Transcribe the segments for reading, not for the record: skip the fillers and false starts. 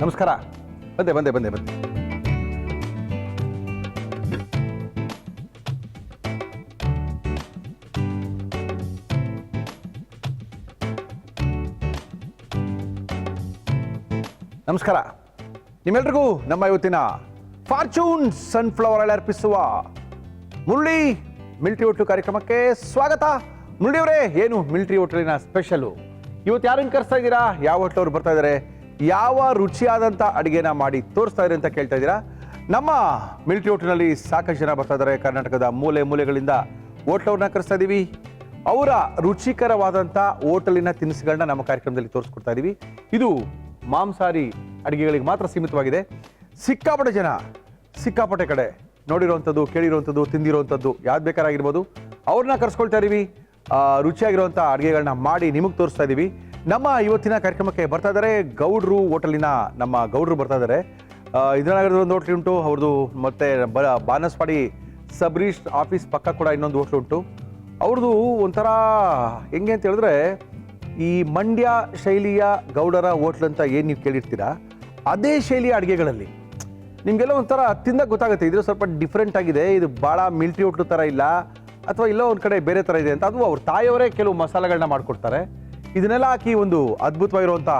ನಮಸ್ಕಾರ. ಬಂದೆ. ನಮಸ್ಕಾರ ನಿಮ್ಮೆಲ್ರಿಗೂ ನಮ್ಮ ಇವತ್ತಿನ ಫಾರ್ಚೂನ್ ಸನ್ಫ್ಲವರ್ ಆಯಿಲ್ ಅರ್ಪಿಸುವ ಮುರಳಿ ಮಿಲ್ಟ್ರಿ ಹೋಟ್ಲು ಕಾರ್ಯಕ್ರಮಕ್ಕೆ ಸ್ವಾಗತ. ಮುರಳಿ ಅವರೇ, ಏನು ಮಿಲ್ಟ್ರಿ ಹೋಟ್ಲಿನ ಸ್ಪೆಷಲು? ಇವತ್ತು ಯಾರನ್ನು ಕರೆಸ್ತಾ ಇದ್ದೀರಾ? ಯಾವ ಹೋಟ್ಲವ್ರು ಬರ್ತಾ ಇದ್ದಾರೆ? ಯಾವ ರುಚಿಯಾದಂಥ ಅಡುಗೆನ ಮಾಡಿ ತೋರಿಸ್ತಾ ಇದ್ದಾರೆ ಅಂತ ಕೇಳ್ತಾ ಇದ್ದೀರಾ? ನಮ್ಮ ಮಿಲ್ಟ್ರಿ ಹೋಟ್ಲಿನಲ್ಲಿ ಸಾಕಷ್ಟು ಜನ ಬರ್ತಾ ಇದ್ದಾರೆ. ಕರ್ನಾಟಕದ ಮೂಲೆಗಳಿಂದ ಹೋಟ್ಲವ್ರನ್ನ ಕರೆಸ್ತಾ ಇದ್ದೀವಿ. ಅವರ ರುಚಿಕರವಾದಂಥ ಹೋಟೆಲಿನ ತಿನಿಸುಗಳನ್ನ ನಮ್ಮ ಕಾರ್ಯಕ್ರಮದಲ್ಲಿ ತೋರಿಸ್ಕೊಡ್ತಾ ಇದ್ದೀವಿ. ಇದು ಮಾಂಸಾಹಾರಿ ಅಡುಗೆಗಳಿಗೆ ಮಾತ್ರ ಸೀಮಿತವಾಗಿದೆ. ಸಿಕ್ಕಾಪಟ್ಟೆ ಜನ, ಸಿಕ್ಕಾಪಟ್ಟೆ ಕಡೆ ನೋಡಿರೋವಂಥದ್ದು, ಕೇಳಿರೋವಂಥದ್ದು, ತಿಂದಿರೋವಂಥದ್ದು ಯಾವ್ದು ಬೇಕಾರಾಗಿರ್ಬೋದು, ಅವ್ರನ್ನ ಕರ್ಸ್ಕೊಳ್ತಾ ಇದ್ದೀವಿ. ರುಚಿಯಾಗಿರುವಂಥ ಅಡುಗೆಗಳನ್ನ ಮಾಡಿ ನಿಮಗೆ ತೋರಿಸ್ತಾ ಇದ್ದೀವಿ. ನಮ್ಮ ಇವತ್ತಿನ ಕಾರ್ಯಕ್ರಮಕ್ಕೆ ಬರ್ತಾ ಇದ್ದಾರೆ ಗೌಡ್ರು ಹೋಟೆಲಿನ ನಮ್ಮ ಗೌಡ್ರು ಬರ್ತಾ ಇದ್ದಾರೆ. ಇಂದಿರಾನಗರದ ಒಂದು ಹೋಟ್ಲ್ ಉಂಟು ಅವ್ರದ್ದು, ಮತ್ತು ಬಾನಸ್ವಾಡಿ ಸಬ್ ರಿಜಿಸ್ಟ್ರ್ ಆಫೀಸ್ ಪಕ್ಕ ಕೂಡ ಇನ್ನೊಂದು ಹೋಟ್ಲು ಉಂಟು ಅವ್ರದ್ದು. ಒಂಥರ ಹೆಂಗೆ ಅಂತ ಹೇಳಿದ್ರೆ, ಈ ಮಂಡ್ಯ ಶೈಲಿಯ ಗೌಡರ ಹೋಟ್ಲ್ ಅಂತ ಏನು ನೀವು ಕೇಳಿರ್ತೀರಾ, ಅದೇ ಶೈಲಿಯ ಅಡುಗೆಗಳಲ್ಲಿ ನಿಮಗೆಲ್ಲ ಒಂಥರ ತಿಂದಾಗ ಗೊತ್ತಾಗುತ್ತೆ ಇದು ಸ್ವಲ್ಪ ಡಿಫ್ರೆಂಟ್ ಆಗಿದೆ, ಇದು ಭಾಳ ಮಿಲ್ಟ್ರಿ ಹೋಟ್ಲು ಥರ ಇಲ್ಲ, ಅಥವಾ ಎಲ್ಲೋ ಒಂದು ಕಡೆ ಬೇರೆ ಥರ ಇದೆ ಅಂತ. ಅದು ಅವ್ರ ತಾಯಿಯವರೇ ಕೆಲವು ಮಸಾಲೆಗಳನ್ನ ಮಾಡಿಕೊಡ್ತಾರೆ. ಇದನ್ನೆಲ್ಲ ಹಾಕಿ ಒಂದು ಅದ್ಭುತವಾಗಿರುವಂಥ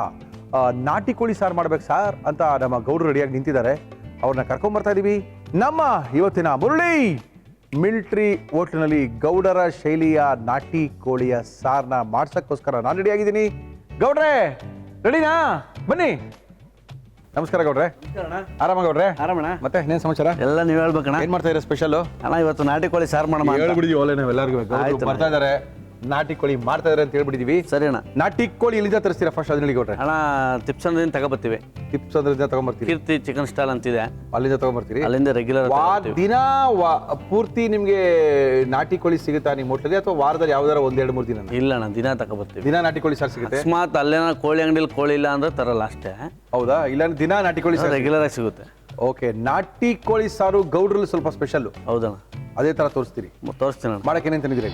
ನಾಟಿ ಕೋಳಿ ಸಾರು ಮಾಡ್ಬೇಕು ಸಾರ್ ಅಂತ ನಮ್ಮ ಗೌಡರು ರೆಡಿಯಾಗಿ ನಿಂತಿದ್ದಾರೆ. ಅವ್ರನ್ನ ಕರ್ಕೊಂಬರ್ತಾ ಇದ್ದೀವಿ. ನಮ್ಮ ಇವತ್ತಿನ ಮುರಳಿ ಮಿಲ್ಟ್ರಿ ಹೋಟ್ಲಿನಲ್ಲಿ ಗೌಡರ ಶೈಲಿಯ ನಾಟಿ ಕೋಳಿಯ ಸಾರನ್ನ ಮಾಡ್ಸಕ್ಕೋಸ್ಕರ ನಾನು ರೆಡಿಯಾಗಿದ್ದೀನಿ. ಗೌಡ್ರೆ ರೆಡಿನಾ? ಬನ್ನಿ. ನಮಸ್ಕಾರ ಗೌಡ್ರೆ. ಆರಾಮ ಗೌಡ್ರೆ? ಆರಾಮಣ್ಣ. ಮತ್ತೆ ಇನ್ನೇನು ಸಮಾಚಾರ? ಎಲ್ಲ ನೀವು ಹೇಳ್ಬೇಕಣ್ಣ. ಏನ್ ಮಾಡ್ತಾ ಇರೋ ಸ್ಪೆಷಲ್? ಅಣ್ಣ ಇವತ್ತು ನಾಟಿ ಕೋಳಿ ಸಾರು ಮಾಡೋಣ. ಹೇಳ್ಬಿಡಿದೀವಿ ಒಳ್ಳೆ, ನಾವೆಲ್ಲರಿಗೂ ಬರ್ತಾ ಇದಾರೆ, ನಾಟಿ ಕೋಳಿ ಮಾಡ್ತಾ ಇದಾರೆ ಅಂತ ಹೇಳ್ಬಿಟ್ಟಿದೀವಿ. ಸರಿ ಅಣ್ಣ. ನಾಟಿ ಕೋಳಿ ಎಲ್ಲಿಂದ ತರಿಸ್ತೀರಾ ಫಸ್ಟ್ ಅದನ್ನ ಗೌಡ್ರೆ? ಅಣ್ಣ ತಿಪ್ಸಂದ್ರಿಂದ ತಗೋಬರ್ತೀವಿ. ಟಿಪ್ಸ್ ಅಂದ್ರೆ ತಗೊಂಬರ್ತೀವಿ. ಕೀರ್ತಿ ಚಿಕನ್ ಸ್ಟಾಲ್ ಅಂತಿದೆ, ಅಲ್ಲಿಂದ ತಗೊಂಬರ್ತೀರಿ. ಅಲ್ಲಿಂದ ರೆಗ್ಯುಲರ್ ದಿನ ಪೂರ್ತಿ ನಿಮ್ಗೆ ನಾಟಿ ಕೋಳಿ ಸಿಗುತ್ತಾ ನಿಮ್ಮ ಹೋಟ್ಲಲ್ಲಿ, ಅಥವಾ ವಾರದಲ್ಲಿ ಯಾವ್ದಾರ 1-2-3 ದಿನ? ಇಲ್ಲ ಅಣ್ಣ, ದಿನ ತಗೋಬರ್ತೀವಿ. ದಿನ ನಾಟಿ ಕೋಳಿ ಸಾರು ಸಿಗುತ್ತೆ? ಅಕಸ್ಮಾತ್ ಅಲ್ಲೇನ ಕೋಳಿ ಅಂಗಡಿಲಿ ಕೋಳಿ ಇಲ್ಲ ಅಂದ್ರೆ ತರಲ್ಲ ಅಷ್ಟೇ. ಹೌದಾ? ಇಲ್ಲ ದಿನ ನಾಟಿ ಕೋಳಿ ಸಾರು ರೆಗ್ಯುಲರ್ ಆಗಿ ಸಿಗುತ್ತೆ. ಓಕೆ. ನಾಟಿ ಕೋಳಿ ಸಾರು ಗೌಡ್ರಲ್ಲಿ ಸ್ವಲ್ಪ ಸ್ಪೆಷಲ್. ಹೌದಣ್ಣ, ಅದೇ ತರ ತೋರಿಸ್ತೀರಿ? ತೋರಿಸ್ತೀನಿ. ಮಾಡಕ್ಕೆ ಏನೇನು ತಂದಿದ್ದೀರಿ?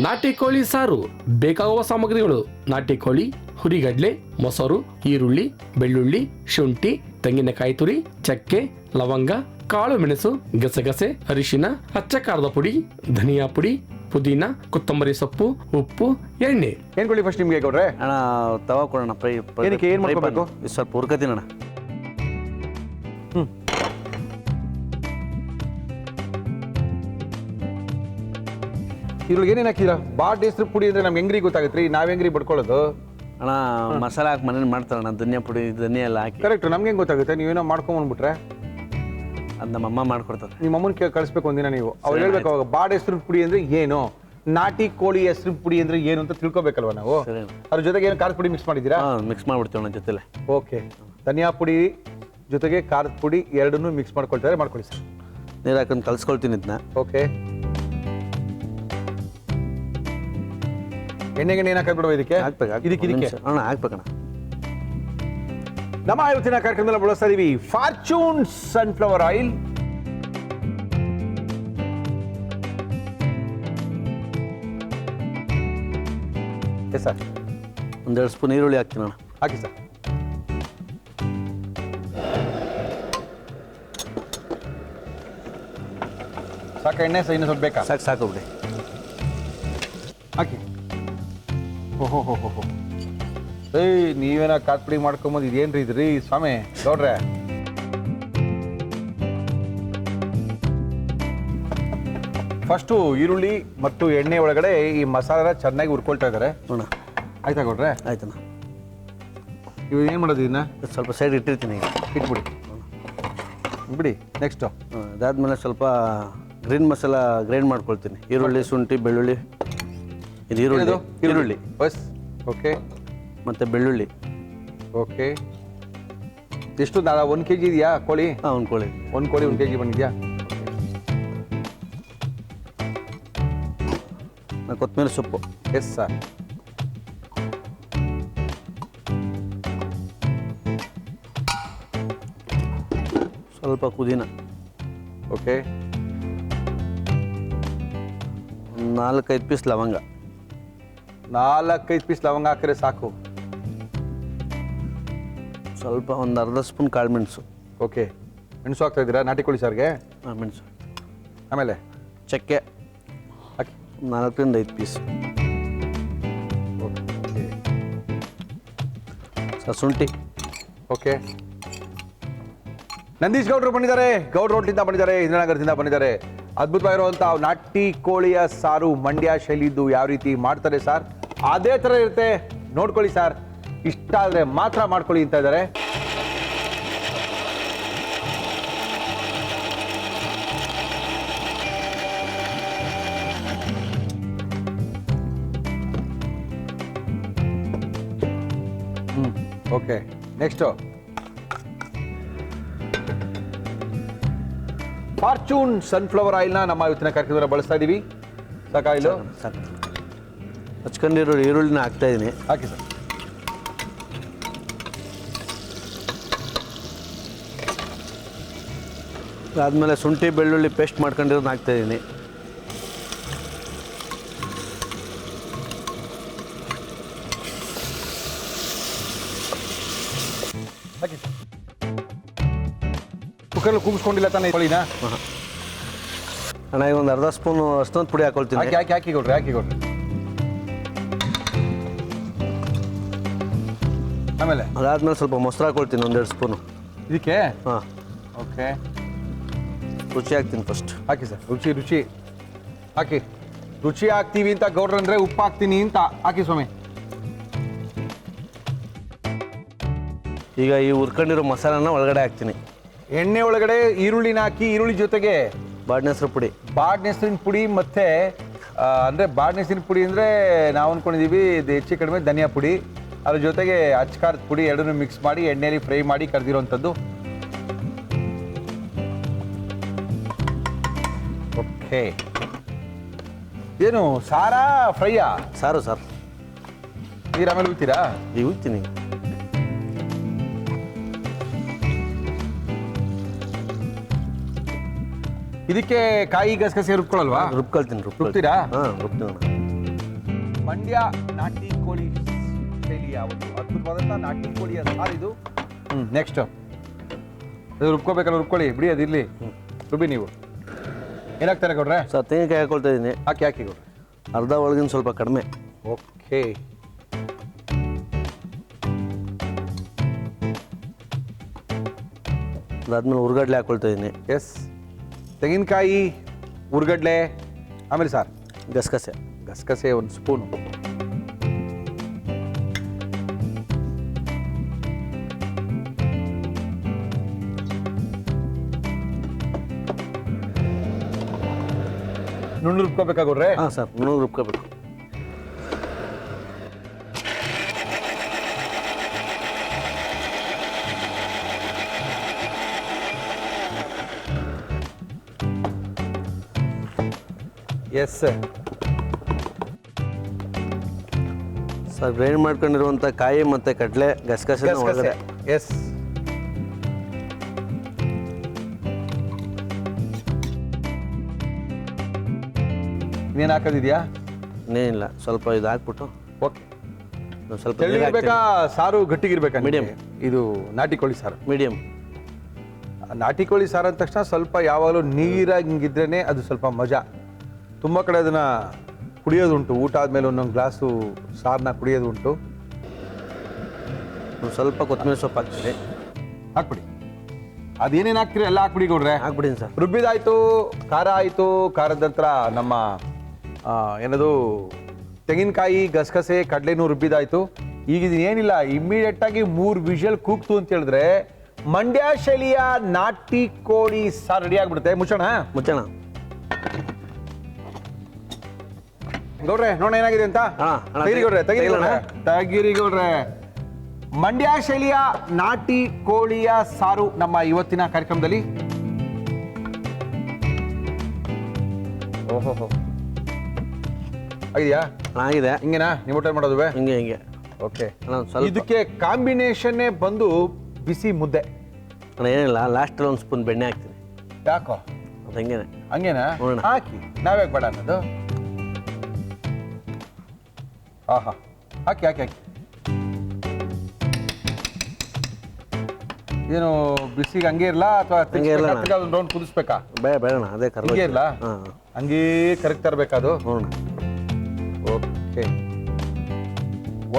ನಾಟಿ ಕೋಳಿ ಸಾರು ಬೇಕಾಗುವ ಸಾಮಗ್ರಿಗಳು: ನಾಟಿ ಕೋಳಿ, ಹುರಿಗಡ್ಲೆ, ಮೊಸರು, ಈರುಳ್ಳಿ, ಬೆಳ್ಳುಳ್ಳಿ, ಶುಂಠಿ, ತೆಂಗಿನಕಾಯಿ ತುರಿ, ಚಕ್ಕೆ, ಲವಂಗ, ಕಾಳು ಮೆಣಸು, ಗಸಗಸೆ, ಅರಿಶಿನ, ಅಚ್ಚ ಖಾರದ ಪುಡಿ, ಧನಿಯಾ ಪುಡಿ, ಪುದೀನ, ಕೊತ್ತಂಬರಿ ಸೊಪ್ಪು, ಉಪ್ಪು, ಎಣ್ಣೆ. ಏನ್ ಕೊಡಿ ಫಸ್ಟ್ ನಿಮ್ಗೆ ಗೌಡ್ರೆ? ಅಣ್ಣ ತವಾ ಕೊಡೋಣ. ಏನಕ್ಕೆ ಏನ್ ಮಾಡ್ಕೋಬೇಕು? ಸ್ವಲ್ಪ ಹುರ್ಕತೀನಿ ಅಣ್ಣ. ಇದ್ರೊಳಗೆ ಏನೇನು ಹಾಕಿದ್ದೀರಾ? ಬಾಟ್ ಹೆಸರು ಪುಡಿ ಅಂದ್ರೆ ನಮ್ಗೆ ಹೆಂಗ್ರಿ ಗೊತ್ತಾಗತ್ರಿ? ನಾವ್ ಹೆಂಗ್ರಿ ಬಡ್ಕೊಳ್ಳೋದು? ಅಣ್ಣ ಮಸಾಲೆ ಹಾಕಿ ಮನೇಲಿ ಮಾಡ್ತಾರಣ್ಣ, ಧನಿಯಾ ಪುಡಿ ಧನಿಯಾ ಎಲ್ಲ ಹಾಕಿ. ಕರೆಕ್ಟ್. ನಮ್ಗೆ ಹೆಂಗ್ ಗೊತ್ತಾಗುತ್ತೆ? ನೀವೇನೋ ಮಾಡ್ಕೊಂಡ್ಬಂದ್ಬಿಟ್ರೆ ಅದು ನಮ್ಮ ಅಮ್ಮ ಮಾಡ್ಕೊಡ್ತಾರೆ. ನಿಮ್ಮ ಅಮ್ಮನ ಕಳಿಸ್ಬೇಕು ಒಂದಿನ ನೀವು. ಅವ್ರು ಹೇಳ್ಬೇಕು ಅವಾಗ ಬಾಡ್ ಹೆಸರು ಪುಡಿ ಅಂದ್ರೆ ಏನು, ನಾಟಿ ಕೋಳಿ ಹೆಸರು ಪುಡಿ ಅಂದ್ರೆ ಏನು ಅಂತ ತಿಳ್ಕೊಬೇಕಲ್ವ ನಾವು. ಅದ್ರ ಜೊತೆಗೆ ಏನು ಖಾರದ ಪುಡಿ ಮಿಕ್ಸ್ ಮಾಡಿದ್ದೀರಾ? ಮಿಕ್ಸ್ ಮಾಡ್ಬಿಡ್ತೀವಿ ಅಣ್ಣ ಜೊತೆಲೆ. ಓಕೆ. ಧನಿಯಾ ಪುಡಿ ಜೊತೆಗೆ ಖಾರದ ಪುಡಿ ಎರಡನ್ನೂ ಮಿಕ್ಸ್ ಮಾಡ್ಕೊಳ್ತಾರೆ. ಮಾಡ್ಕೊಳ್ಳಿ ಸರ್. ನೀರು ಹಾಕೊಂಡು ಕಲ್ಸ್ಕೊಳ್ತೀನಿ ಇದನ್ನ. ಓಕೆ. ಎಣ್ಣೆಗೆ ಏನು ಹಾಕಿಬಿಡುವ ಇದಕ್ಕೆ? ಇದಕ್ಕೆ ಅಣ್ಣ ಹಾಕ್ಬೇಕಣ್ಣ. ನಮ್ಮ ಇವತ್ತಿನ ಕಾರ್ಯಕ್ರಮದಲ್ಲಿ ಬಳಸ್ತಾ ಇದೀವಿ fortune sunflower oil. Yes sir. 1-2 spoon ಈರುಳ್ಳಿ ಹಾಕ್ತೀನಿ ಅಣ್ಣ. ಹಾಕಿ ಸರ್. ಸಾಕ ಎಣ್ಣೆ? ಇನ್ನು ಸ್ವಲ್ಪ ಬೇಕಾ? ಸಾಕು ಬಿಡಿ. ಹಾಕಿ. ಓಹೋ. ಏಯ್, ನೀವೇನ ಖಾರದ ಪುಡಿ ಮಾಡ್ಕೊಂಬಂದು ಇದೇನ್ರಿ ಇದ್ರಿ ಸ್ವಾಮಿ ಗೌಡ್ರೆ? ಫಸ್ಟು ಈರುಳ್ಳಿ ಮತ್ತು ಎಣ್ಣೆ ಒಳಗಡೆ ಈ ಮಸಾಲ ಚೆನ್ನಾಗಿ ಹುರ್ಕೊಳ್ತಾ ಇದ್ದಾರೆ. ಆಯ್ತಾ ಗೌಡ್ರೆ? ಆಯ್ತಣ್ಣ. ಇವಾಗ ಏನು ಮಾಡೋದು? ಇದನ್ನ ಸ್ವಲ್ಪ ಸೈಡ್ ಇಟ್ಟಿರ್ತೀನಿ. ಈಗ ಇಟ್ಬಿಡಿ. ಬಿಡಿ. ನೆಕ್ಸ್ಟು ಅದಾದ್ಮೇಲೆ ಸ್ವಲ್ಪ ಗ್ರೀನ್ ಮಸಾಲ ಗ್ರೈಂಡ್ ಮಾಡ್ಕೊಳ್ತೀನಿ. ಈರುಳ್ಳಿ, ಶುಂಠಿ, ಬೆಳ್ಳುಳ್ಳಿ. ಇದು ಈರುಳ್ಳಿ ಬಸ್. ಓಕೆ. ಮತ್ತು ಬೆಳ್ಳುಳ್ಳಿ. ಓಕೆ. ಎಷ್ಟು 1 kg ಇದೆಯಾ ಕೋಳಿ? ಹಾಂ, 1 ಕೋಳಿ 1 kg ಬಂದಿದೆಯಾ? ಕೊತ್ತಂಬರಿ ಸೊಪ್ಪು. Yes sir. ಸ್ವಲ್ಪ ಪುದೀನ. ಓಕೆ. 4-5 ಪೀಸ್ ಲವಂಗ. 4-5 ಪೀಸ್ ಲವಂಗ ಹಾಕಿದ್ರೆ ಸಾಕು. ಸ್ವಲ್ಪ ಒಂದು ಅರ್ಧ ಸ್ಪೂನ್ ಕಾಳು ಮೆಣಸು. ಓಕೆ, ಮೆಣಸು ಹಾಕ್ತಾ ಇದ್ದೀರಾ ನಾಟಿ ಕೋಳಿ ಸಾರಿಗೆ? ಹಾಂ, ಮೆಣಸು. ಆಮೇಲೆ ಚಕ್ಕೆ ಹಾಕಿ. 4ರಿಂದ 5 ಪೀಸ್. ಓಕೆ ಶುಂಠಿ. ಓಕೆ, ನಂದೀಶ್ ಗೌಡ್ರು ಬಂದಿದ್ದಾರೆ. ಗೌಡ್ ರೋಟ್ಲಿಂದ ಬಂದಿದ್ದಾರೆ, ಇಂದ್ರನಗರದಿಂದ ಬಂದಿದ್ದಾರೆ. ಅದ್ಭುತವಾಗಿರುವಂಥ ನಾಟಿ ಕೋಳಿಯ ಸಾರು ಮಂಡ್ಯ ಶೈಲಿದ್ದು ಯಾವ ರೀತಿ ಮಾಡ್ತಾರೆ ಸರ್, ಅದೇ ಥರ ಇರುತ್ತೆ. ನೋಡ್ಕೊಳ್ಳಿ ಸರ್, ಇಷ್ಟ ಆದರೆ ಮಾತ್ರ ಮಾಡ್ಕೊಳ್ಳಿ ಅಂತ ಇದ್ದಾರೆ. ಓಕೆ, ನೆಕ್ಸ್ಟು ಫಾರ್ಚೂನ್ ಸನ್ಫ್ಲವರ್ ಆಯಿಲ್ನ ನಮ್ಮ ಇವತ್ತಿನ ಕಾರ್ಯಕ್ರಮದಲ್ಲಿ ಬಳಸ್ತಾ ಇದ್ದೀವಿ. ಸಾಕಾಯಿಲು ಸಾಕು. ಹಚ್ಕೊಂಡಿರೋ ಈರುಳ್ಳಿನ ಹಾಕ್ತಾಯಿದ್ದೀನಿ. ಹಾಕಿ ಸರ್. ಅದಾದಮೇಲೆ ಶುಂಠಿ ಬೆಳ್ಳುಳ್ಳಿ ಪೇಸ್ಟ್ ಮಾಡ್ಕೊಂಡಿರೋದನ್ನ ಹಾಕ್ತಾಯಿದ್ದೀನಿ. ಹಾಕಿ ಸರ್. ಕುಕ್ಕರಲ್ಲಿ ಕೂಗಿಸ್ಕೊಂಡಿಲ್ಲ ತಾನೇ ಕೋಳಿನ? ಅಣ್ಣ, ಈಗ ಒಂದು ಅರ್ಧ ಸ್ಪೂನು ಅಷ್ಟೊಂದು ಪುಡಿ ಹಾಕೊಳ್ತೀನಿ. ಹಾಕಿ ಹಾಕಿ ಹಾಕಿ ಕೊಡ್ರಿ, ಹಾಕಿ ಕೊಡ್ರಿ. ಆಮೇಲೆ ಅದಾದ್ಮೇಲೆ ಸ್ವಲ್ಪ ಮೊಸರು ಹಾಕೊಳ್ತೀನಿ, 1-2 ಸ್ಪೂನು ಇದಕ್ಕೆ. ಹಾಂ, ಓಕೆ, ರುಚಿ ಹಾಕ್ತೀನಿ ಫಸ್ಟ್. ಹಾಕಿ ಸರ್. ರುಚಿ ರುಚಿ ಹಾಕಿ. ರುಚಿ ಹಾಕ್ತೀವಿ ಅಂತ ಗೌಡ್ರಂದ್ರೆ ಉಪ್ಪು ಹಾಕ್ತೀನಿ ಅಂತ ಹಾಕಿ ಸ್ವಾಮಿ. ಈಗ ಈ ಹುರ್ಕೊಂಡಿರೋ ಮಸಾಲಾನ ಒಳಗಡೆ ಹಾಕ್ತೀನಿ. ಎಣ್ಣೆ ಒಳಗಡೆ ಈರುಳ್ಳಿನ ಹಾಕಿ, ಈರುಳ್ಳಿ ಜೊತೆಗೆ ಬಾಡಿನ ಹೆಸರು ಪುಡಿ, ಬಾಡ್ನೆಸಿನ ಪುಡಿ ಮತ್ತೆ ಅಂದರೆ ಬಾಡ್ನೆಸಿನ ಪುಡಿ ಅಂದರೆ ನಾವು ಅಂದ್ಕೊಂಡಿದ್ದೀವಿ ಇದು ಹೆಚ್ಚು ಕಡಿಮೆ ಧನಿಯಾ ಪುಡಿ, ಅದ್ರ ಜೊತೆಗೆ ಅಚ್ಕಾರದ ಪುಡಿ ಎರಡನ್ನೂ ಮಿಕ್ಸ್ ಮಾಡಿ ಎಣ್ಣೆಯಲ್ಲಿ ಫ್ರೈ ಮಾಡಿ ಕರೆದಿರೋವಂಥದ್ದು. ಓಕೆ, ಏನು ಸಾರಾ ಫ್ರೈಯಾ? ಸಾರು ಸರ್. ನೀರು ಆಮೇಲೆ ಉಳ್ತೀರಾ? ಈಗ ಉಯ್ತೀನಿ. ಇದಕ್ಕೆ ಕಾಯಿ ಗಸಗಸೆ ರುಬ್ಕೊಳ್ಳಲ್ವಾ? ರುಬ್ಕೊಳ್ತೀನಿ. ರುಬ್ತೀರಾ? ಹಾಂ, ರುಬ್ತೀನಿ. ಮಂಡ್ಯ ನಾಟಿ ಕೋಳಿ ಶೈಲಿಯ ಒಂದು ಅದ್ಭುತವಾದಂಥ ನಾಟಿ ಕೋಳಿಯ ಸಾರಿದು. ನೆಕ್ಸ್ಟ್ ಅದು ರುಬ್ಕೋಬೇಕಲ್ಲ, ರುಬ್ಕೊಳ್ಳಿ, ಬಿಡಿ ಅದಿರಲಿ. ರುಬಿ ನೀವು ಏನಾಗ್ತಾರೆ ಗೌಡ್ರೆ? ಸರ್, ತೆಂಗಿನಕಾಯಿ ಹಾಕೊಳ್ತಾ ಇದ್ದೀನಿ. ಹಾಕಿ ಹಾಕಿ ಗೌಡ್ರೆ. ಅರ್ಧ ಒಳಗಿನ ಸ್ವಲ್ಪ ಕಡಿಮೆ. ಓಕೆ, ಅದಾದ್ಮೇಲೆ ಹುರ್ಗಡ್ಲೆ ಹಾಕೊಳ್ತಾ ಇದ್ದೀನಿ. ಎಸ್, ತೆಂಗಿನಕಾಯಿ, ಉರ್ಗಡ್ಲೆ, ಆಮೇಲೆ ಸಾರ್ ಗಸಗಸೆ. ಗಸಗಸೆ 1 ಸ್ಪೂನು. ನುಣ್ಣು ರುಬ್ಕೋಬೇಕಾಗ್ರೆ? ಹಾಂ ಸರ್, ನುಣ್ಣಗೆ ರುಬ್ಕೋಬೇಕು. ಎಸ್ ಸರ್, ಗ್ರೈಂಡ್ ಮಾಡ್ಕೊಂಡಿರುವಂಥ ಕಾಯಿ ಮತ್ತು ಕಡಲೆ ಗಸಗಸೆ ಒಳಗಡೆ. ಎಸ್, ಇನ್ನೇನು ಹಾಕೋದಿದೆಯಾ? ಇನ್ನೇನಿಲ್ಲ, ಸ್ವಲ್ಪ ಇದು ಹಾಕ್ಬಿಟ್ಟು ಓಕೆ. ಸ್ವಲ್ಪ ತೆಳ್ಳಗಿರ್ಬೇಕಾ ಸಾರು ಗಟ್ಟಿಗಿರ್ಬೇಕಾ? Medium. ಇದು ನಾಟಿ ಕೋಳಿ ಸಾರು. ಮೀಡಿಯಮ್. ನಾಟಿ ಕೋಳಿ ಸಾರು ಅಂದ ತಕ್ಷಣ ಸ್ವಲ್ಪ ಯಾವಾಗಲೂ ನೀರಾಗಿದ್ರೇ ಅದು ಸ್ವಲ್ಪ ಮಜಾ. ತುಂಬ ಕಡೆ ಅದನ್ನು ಕುಡಿಯೋದುಂಟು, ಊಟ ಆದಮೇಲೆ ಒಂದೊಂದು ಗ್ಲಾಸು ಸಾರನ್ನ ಕುಡಿಯೋದುಂಟು. ಸ್ವಲ್ಪ ಕೊತ್ತಂಬರಿ ಸೊಪ್ಪು ಹಾಕ್ತೀನಿ. ಹಾಕ್ಬಿಡಿ. ಅದೇನೇನು ಹಾಕ್ತೀರಿ ಎಲ್ಲ ಹಾಕ್ಬಿಡಿ ಗೌಡ್ರೆ. ಹಾಕ್ಬಿಡಿ ಸರ್. ರುಬ್ಬಿದಾಯಿತು, ಖಾರ ಆಯಿತು. ಖಾರದ ನಂತರ ನಮ್ಮ ಏನದು ತೆಂಗಿನಕಾಯಿ, ಗಸಗಸೆ, ಕಡಲೆನೂ ರುಬ್ಬಿದಾಯಿತು. ಈಗ ಏನಿಲ್ಲ, ಇಮ್ಮಿಡಿಯೇಟಾಗಿ 3 ವಿಷಲ್ ಕೂಗ್ತು ಅಂತ ಹೇಳಿದ್ರೆ ಮಂಡ್ಯ ಶೈಲಿಯ ನಾಟಿ ಕೋಳಿ ಸಾರು ರೆಡಿ ಆಗ್ಬಿಡುತ್ತೆ. ಮುಚ್ಚೋಣ. ಗೌಡ್ರೆ ನೋಡೋಣ ಏನಾಗಿದೆ ಅಂತ. ತೆಗಿರಿ ಗೌಡ್ರೆ, ತೆಗಿರಿ ಗೌಡ್ರೆ. ಮಂಡ್ಯ ಶೈಲಿಯ ನಾಟಿ ಕೋಳಿಯ ಸಾರು ನಮ್ಮ ಇವತ್ತಿನ ಕಾರ್ಯಕ್ರಮದಲ್ಲಿ. ಓಹೋ, ಆಗಿದೆಯಾ? ಆಗಿದೆ. ಹಿಂಗೇನಾ ನೀವು ಊಟ ಮಾಡೋದುವೆ? ಹಿಂಗೆ. ಓಕೆ. ಸ್ವಲ್ಪ ಇದಕ್ಕೆ ಕಾಂಬಿನೇಷನ್ನೇ ಬಂದು ಬಿಸಿ ಮುದ್ದೆ. ಏನಿಲ್ಲ, ಲಾಸ್ಟಲ್ಲಿ 1 ಸ್ಪೂನ್ ಬೆಣ್ಣೆ ಹಾಕ್ತೀನಿ. ಯಾಕೋ? ಅದು ಹಂಗೇನೆ. ಹಂಗೇನಾ? ನೋಡೋಣ. ಹಾಕಿ, ನಾವ್ಯಾಕೆ ಬೇಡ ಅನ್ನೋದು? ಹಾಕಿ. ಏನು ಬಿಸಿಗೆ ಹಂಗೆ ಇರಲ್ಲ ಅಥವಾ ಹಂಗೆ ಇರ್ಲ ಅಣ್ಣ. ಒಂದು ರೌಂಡ್ ಕುದಿಸ್ಬೇಕಾ? ಬೇಡಣ್ಣ ಅದೇ ಕರ್ಗ ಹಂಗೆ ಇರಲ್ಲ, ಹಾಂ ಹಂಗೇ ಕರಗ್ತಾ ಇರ್ಬೇಕದು. ಹ್ಞೂ ಓಕೆ,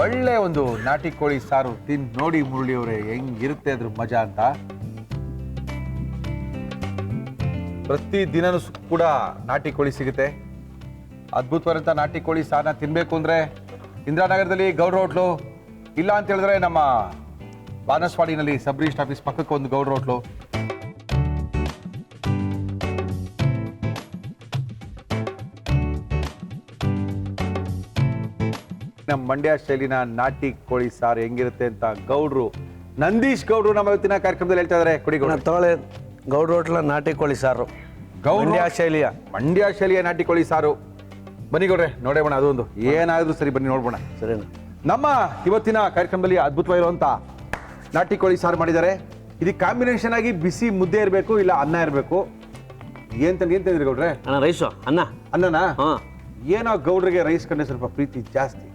ಒಳ್ಳೆ ಒಂದು ನಾಟಿ ಕೋಳಿ ಸಾರು ತಿನ್ ನೋಡಿ ಮುರಳಿ ಅವರೇ ಹೆಂಗಿರುತ್ತೆ ಅದ್ರ ಮಜಾ ಅಂತ. ಪ್ರತಿ ದಿನನೂ ಕೂಡ ನಾಟಿ ಕೋಳಿ ಸಿಗುತ್ತೆ. ಅದ್ಭುತವಾದಂಥ ನಾಟಿ ಕೋಳಿ ಸಾರನ್ನ ತಿನ್ಬೇಕು ಅಂದ್ರೆ ಇಂದಿರಾನಗರದಲ್ಲಿ ಗೌಡ್ರ ಹೋಟ್ಲು, ಇಲ್ಲ ಅಂತ ಹೇಳಿದ್ರೆ ನಮ್ಮ ಬಾನಸವಾಡಿನಲ್ಲಿ ಸಬ್ ರಿಜಿಸ್ಟರ್ ಆಫೀಸ್ ಪಕ್ಕಕ್ಕೆ ಒಂದು ಗೌಡ್ರ ಹೋಟ್ಲು. ನಮ್ಮ ಮಂಡ್ಯ ಶೈಲಿನ ನಾಟಿ ಕೋಳಿ ಸಾರು ಹೆಂಗಿರುತ್ತೆ ಅಂತ ಗೌಡ್ರು ನಂದೀಶ್ ಗೌಡ್ರು ನಮ್ಮ ಇವತ್ತಿನ ಕಾರ್ಯಕ್ರಮದಲ್ಲಿ ಹೇಳ್ತಾ ಇದಾರೆ. ಕುಡಿ ಗೌಡ್ರು. ತಗೊಳ್ಳಿ ಗೌಡ್ರ ಹೋಟ್ಲ ನಾಟಿ ಕೋಳಿ ಸಾರು, ಗೌಡ್ರು ಮಂಡ್ಯ ಶೈಲಿಯ ನಾಟಿ ಕೋಳಿ ಸಾರು. ಬನ್ನಿ ಗೌಡ್ರೆ, ನೋಡೋಣ ಅದೊಂದು ಏನಾದ್ರೂ ಸರಿ, ಬನ್ನಿ ನೋಡ್ಬೋಣ. ಸರಿನಾ? ನಮ್ಮ ಇವತ್ತಿನ ಕಾರ್ಯಕ್ರಮದಲ್ಲಿ ಅದ್ಭುತವಾಗಿರುವಂಥ ನಾಟಿ ಕೋಳಿ ಸಾರು ಮಾಡಿದ್ದಾರೆ. ಇದಕ್ಕೆ ಕಾಂಬಿನೇಷನ್ ಆಗಿ ಬಿಸಿ ಮುದ್ದೆ ಇರಬೇಕು, ಇಲ್ಲ ಅನ್ನ ಇರಬೇಕು. ಏನ್ ತಂದ್ರಿ ಗೌಡ್ರೆ? ಅಣ್ಣ ರೈಸು ಅನ್ನ. ಅನ್ನನಾ? ಹಾಂ ಏನೋ ಗೌಡ್ರಿಗೆ ರೈಸ್ ಕಂಡ್ರೆ ಸ್ವಲ್ಪ ಪ್ರೀತಿ ಜಾಸ್ತಿ.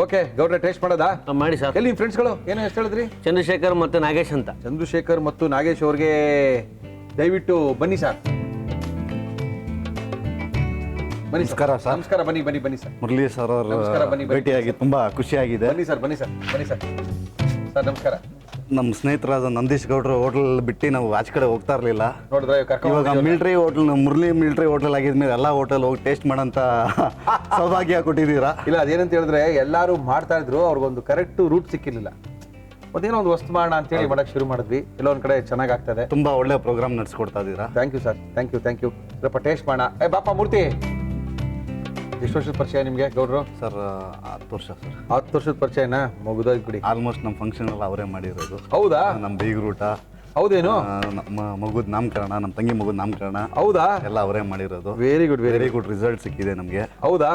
ಓಕೆ ಗೌಡ್ರೆ, ಟೇಸ್ಟ್ ಮಾಡೋದಾ? ಮಾಡಿ ಸರ್. ಎಲ್ಲಿ ನಿಮ್ಮ ಫ್ರೆಂಡ್ಸ್ಗಳು ಏನೋ ಎಷ್ಟು ಹೇಳಿದ್ರಿ? ಚಂದ್ರಶೇಖರ್ ಮತ್ತು ನಾಗೇಶ್ ಅಂತ. ಚಂದ್ರಶೇಖರ್ ಮತ್ತು ನಾಗೇಶ್ ಅವ್ರಿಗೆ ದಯವಿಟ್ಟು ಬನ್ನಿ ಸರ್. ಬನ್ನಿ ನಮಸ್ಕಾರ ಸರ್. ನಮಸ್ಕಾರ, ಬನ್ನಿ ಬನ್ನಿ ಬನ್ನಿ ಸರ್. ಮುರಳಿ ಸರ್ ನಮಸ್ಕಾರ, ಬನ್ನಿ, ಅವರು ಬನ್ನಿ. ಭೇಟಿಯಾಗಿ ತುಂಬಾ ಖುಷಿಯಾಗಿದೆ. ಬನ್ನಿ ಸರ್, ಬನ್ನಿ ಸರ್, ಬನ್ನಿ ಸರ್. ಸರ್ ನಮಸ್ಕಾರ. ನಮ್ಮ ಸ್ನೇಹಿತರಾದ ನಂದೀಶ್ ಗೌಡ್ರ ಹೋಟೆಲ್ ಬಿಟ್ಟು ನಾವು ಆಚೆ ಕಡೆ ಹೋಗ್ತಾ ಇರಲಿಲ್ಲ. ನೋಡಿದ್ರೆ ಇವಾಗ military hotel, Murali military hotel ಆಗಿದ್ಮೇಲೆ ಎಲ್ಲ ಹೋಟೆಲ್ ಹೋಗಿ ಟೇಸ್ಟ್ ಮಾಡೋಂಥ ಸೌಭಾಗ್ಯ ಕೊಟ್ಟಿದ್ದೀರಾ. ಇಲ್ಲ, ಅದೇನಂತ ಹೇಳಿದ್ರೆ ಎಲ್ಲರೂ ಮಾಡ್ತಾ ಇದ್ರು, ಅವ್ರಿಗೊಂದು ಕರೆಕ್ಟ್ ರೂಟ್ ಸಿಕ್ಕಿರ್ಲಿಲ್ಲ. ಮತ್ತೇನೋ ಒಂದು ವಸ್ತು ಮಾಡೋಣ ಅಂತೇಳಿ ಮಾಡಕ್ಕೆ ಶುರು ಮಾಡಿದ್ವಿ. ಎಲ್ಲೊಂದ್ ಕಡೆ ಚೆನ್ನಾಗಿ ಆಗ್ತದೆ. ತುಂಬಾ ಒಳ್ಳೆ ಪ್ರೋಗ್ರಾಮ್ ನಡೆಸ್ಕೊಡ್ತಾ ಇದ್ದೀರಾ. Thank you sir, thank you thank you. ಸ್ವಲ್ಪ ಟೇಸ್ಟ್ ಮಾಡೋಣ. ಬಾಪ ಮೂರ್ತಿ, ಎಷ್ಟು ವರ್ಷದ ಪರಿಚಯ ನಿಮಗೆ ಗೌಡ್ರು? ಸರ್ 10 ವರ್ಷ ಸರ್. 10 ವರ್ಷದ ಪರಿಚಯನಾ? ಮುಗಿದೋಯ್ತು ಬಿಡಿ. ಆಲ್ಮೋಸ್ಟ್ ನಮ್ಮ ಫಂಕ್ಷನ್ ಎಲ್ಲ ಅವರೇ ಮಾಡಿರೋದು. ಹೌದಾ? ನಮ್ಮ ಬೀಗರೂಟ, ಹೌದೇನು? ನಮ್ಮ ಮಗುದ ನಾಮಕರಣ, ನಮ್ಮ ತಂಗಿ ಮಗುದ ನಾಮಕರಣ ಹೌದಾ? ಎಲ್ಲ ಅವರೇ ಮಾಡಿರೋದು. Very good, very good result ಸಿಕ್ಕಿದೆ ನಮಗೆ. ಹೌದಾ?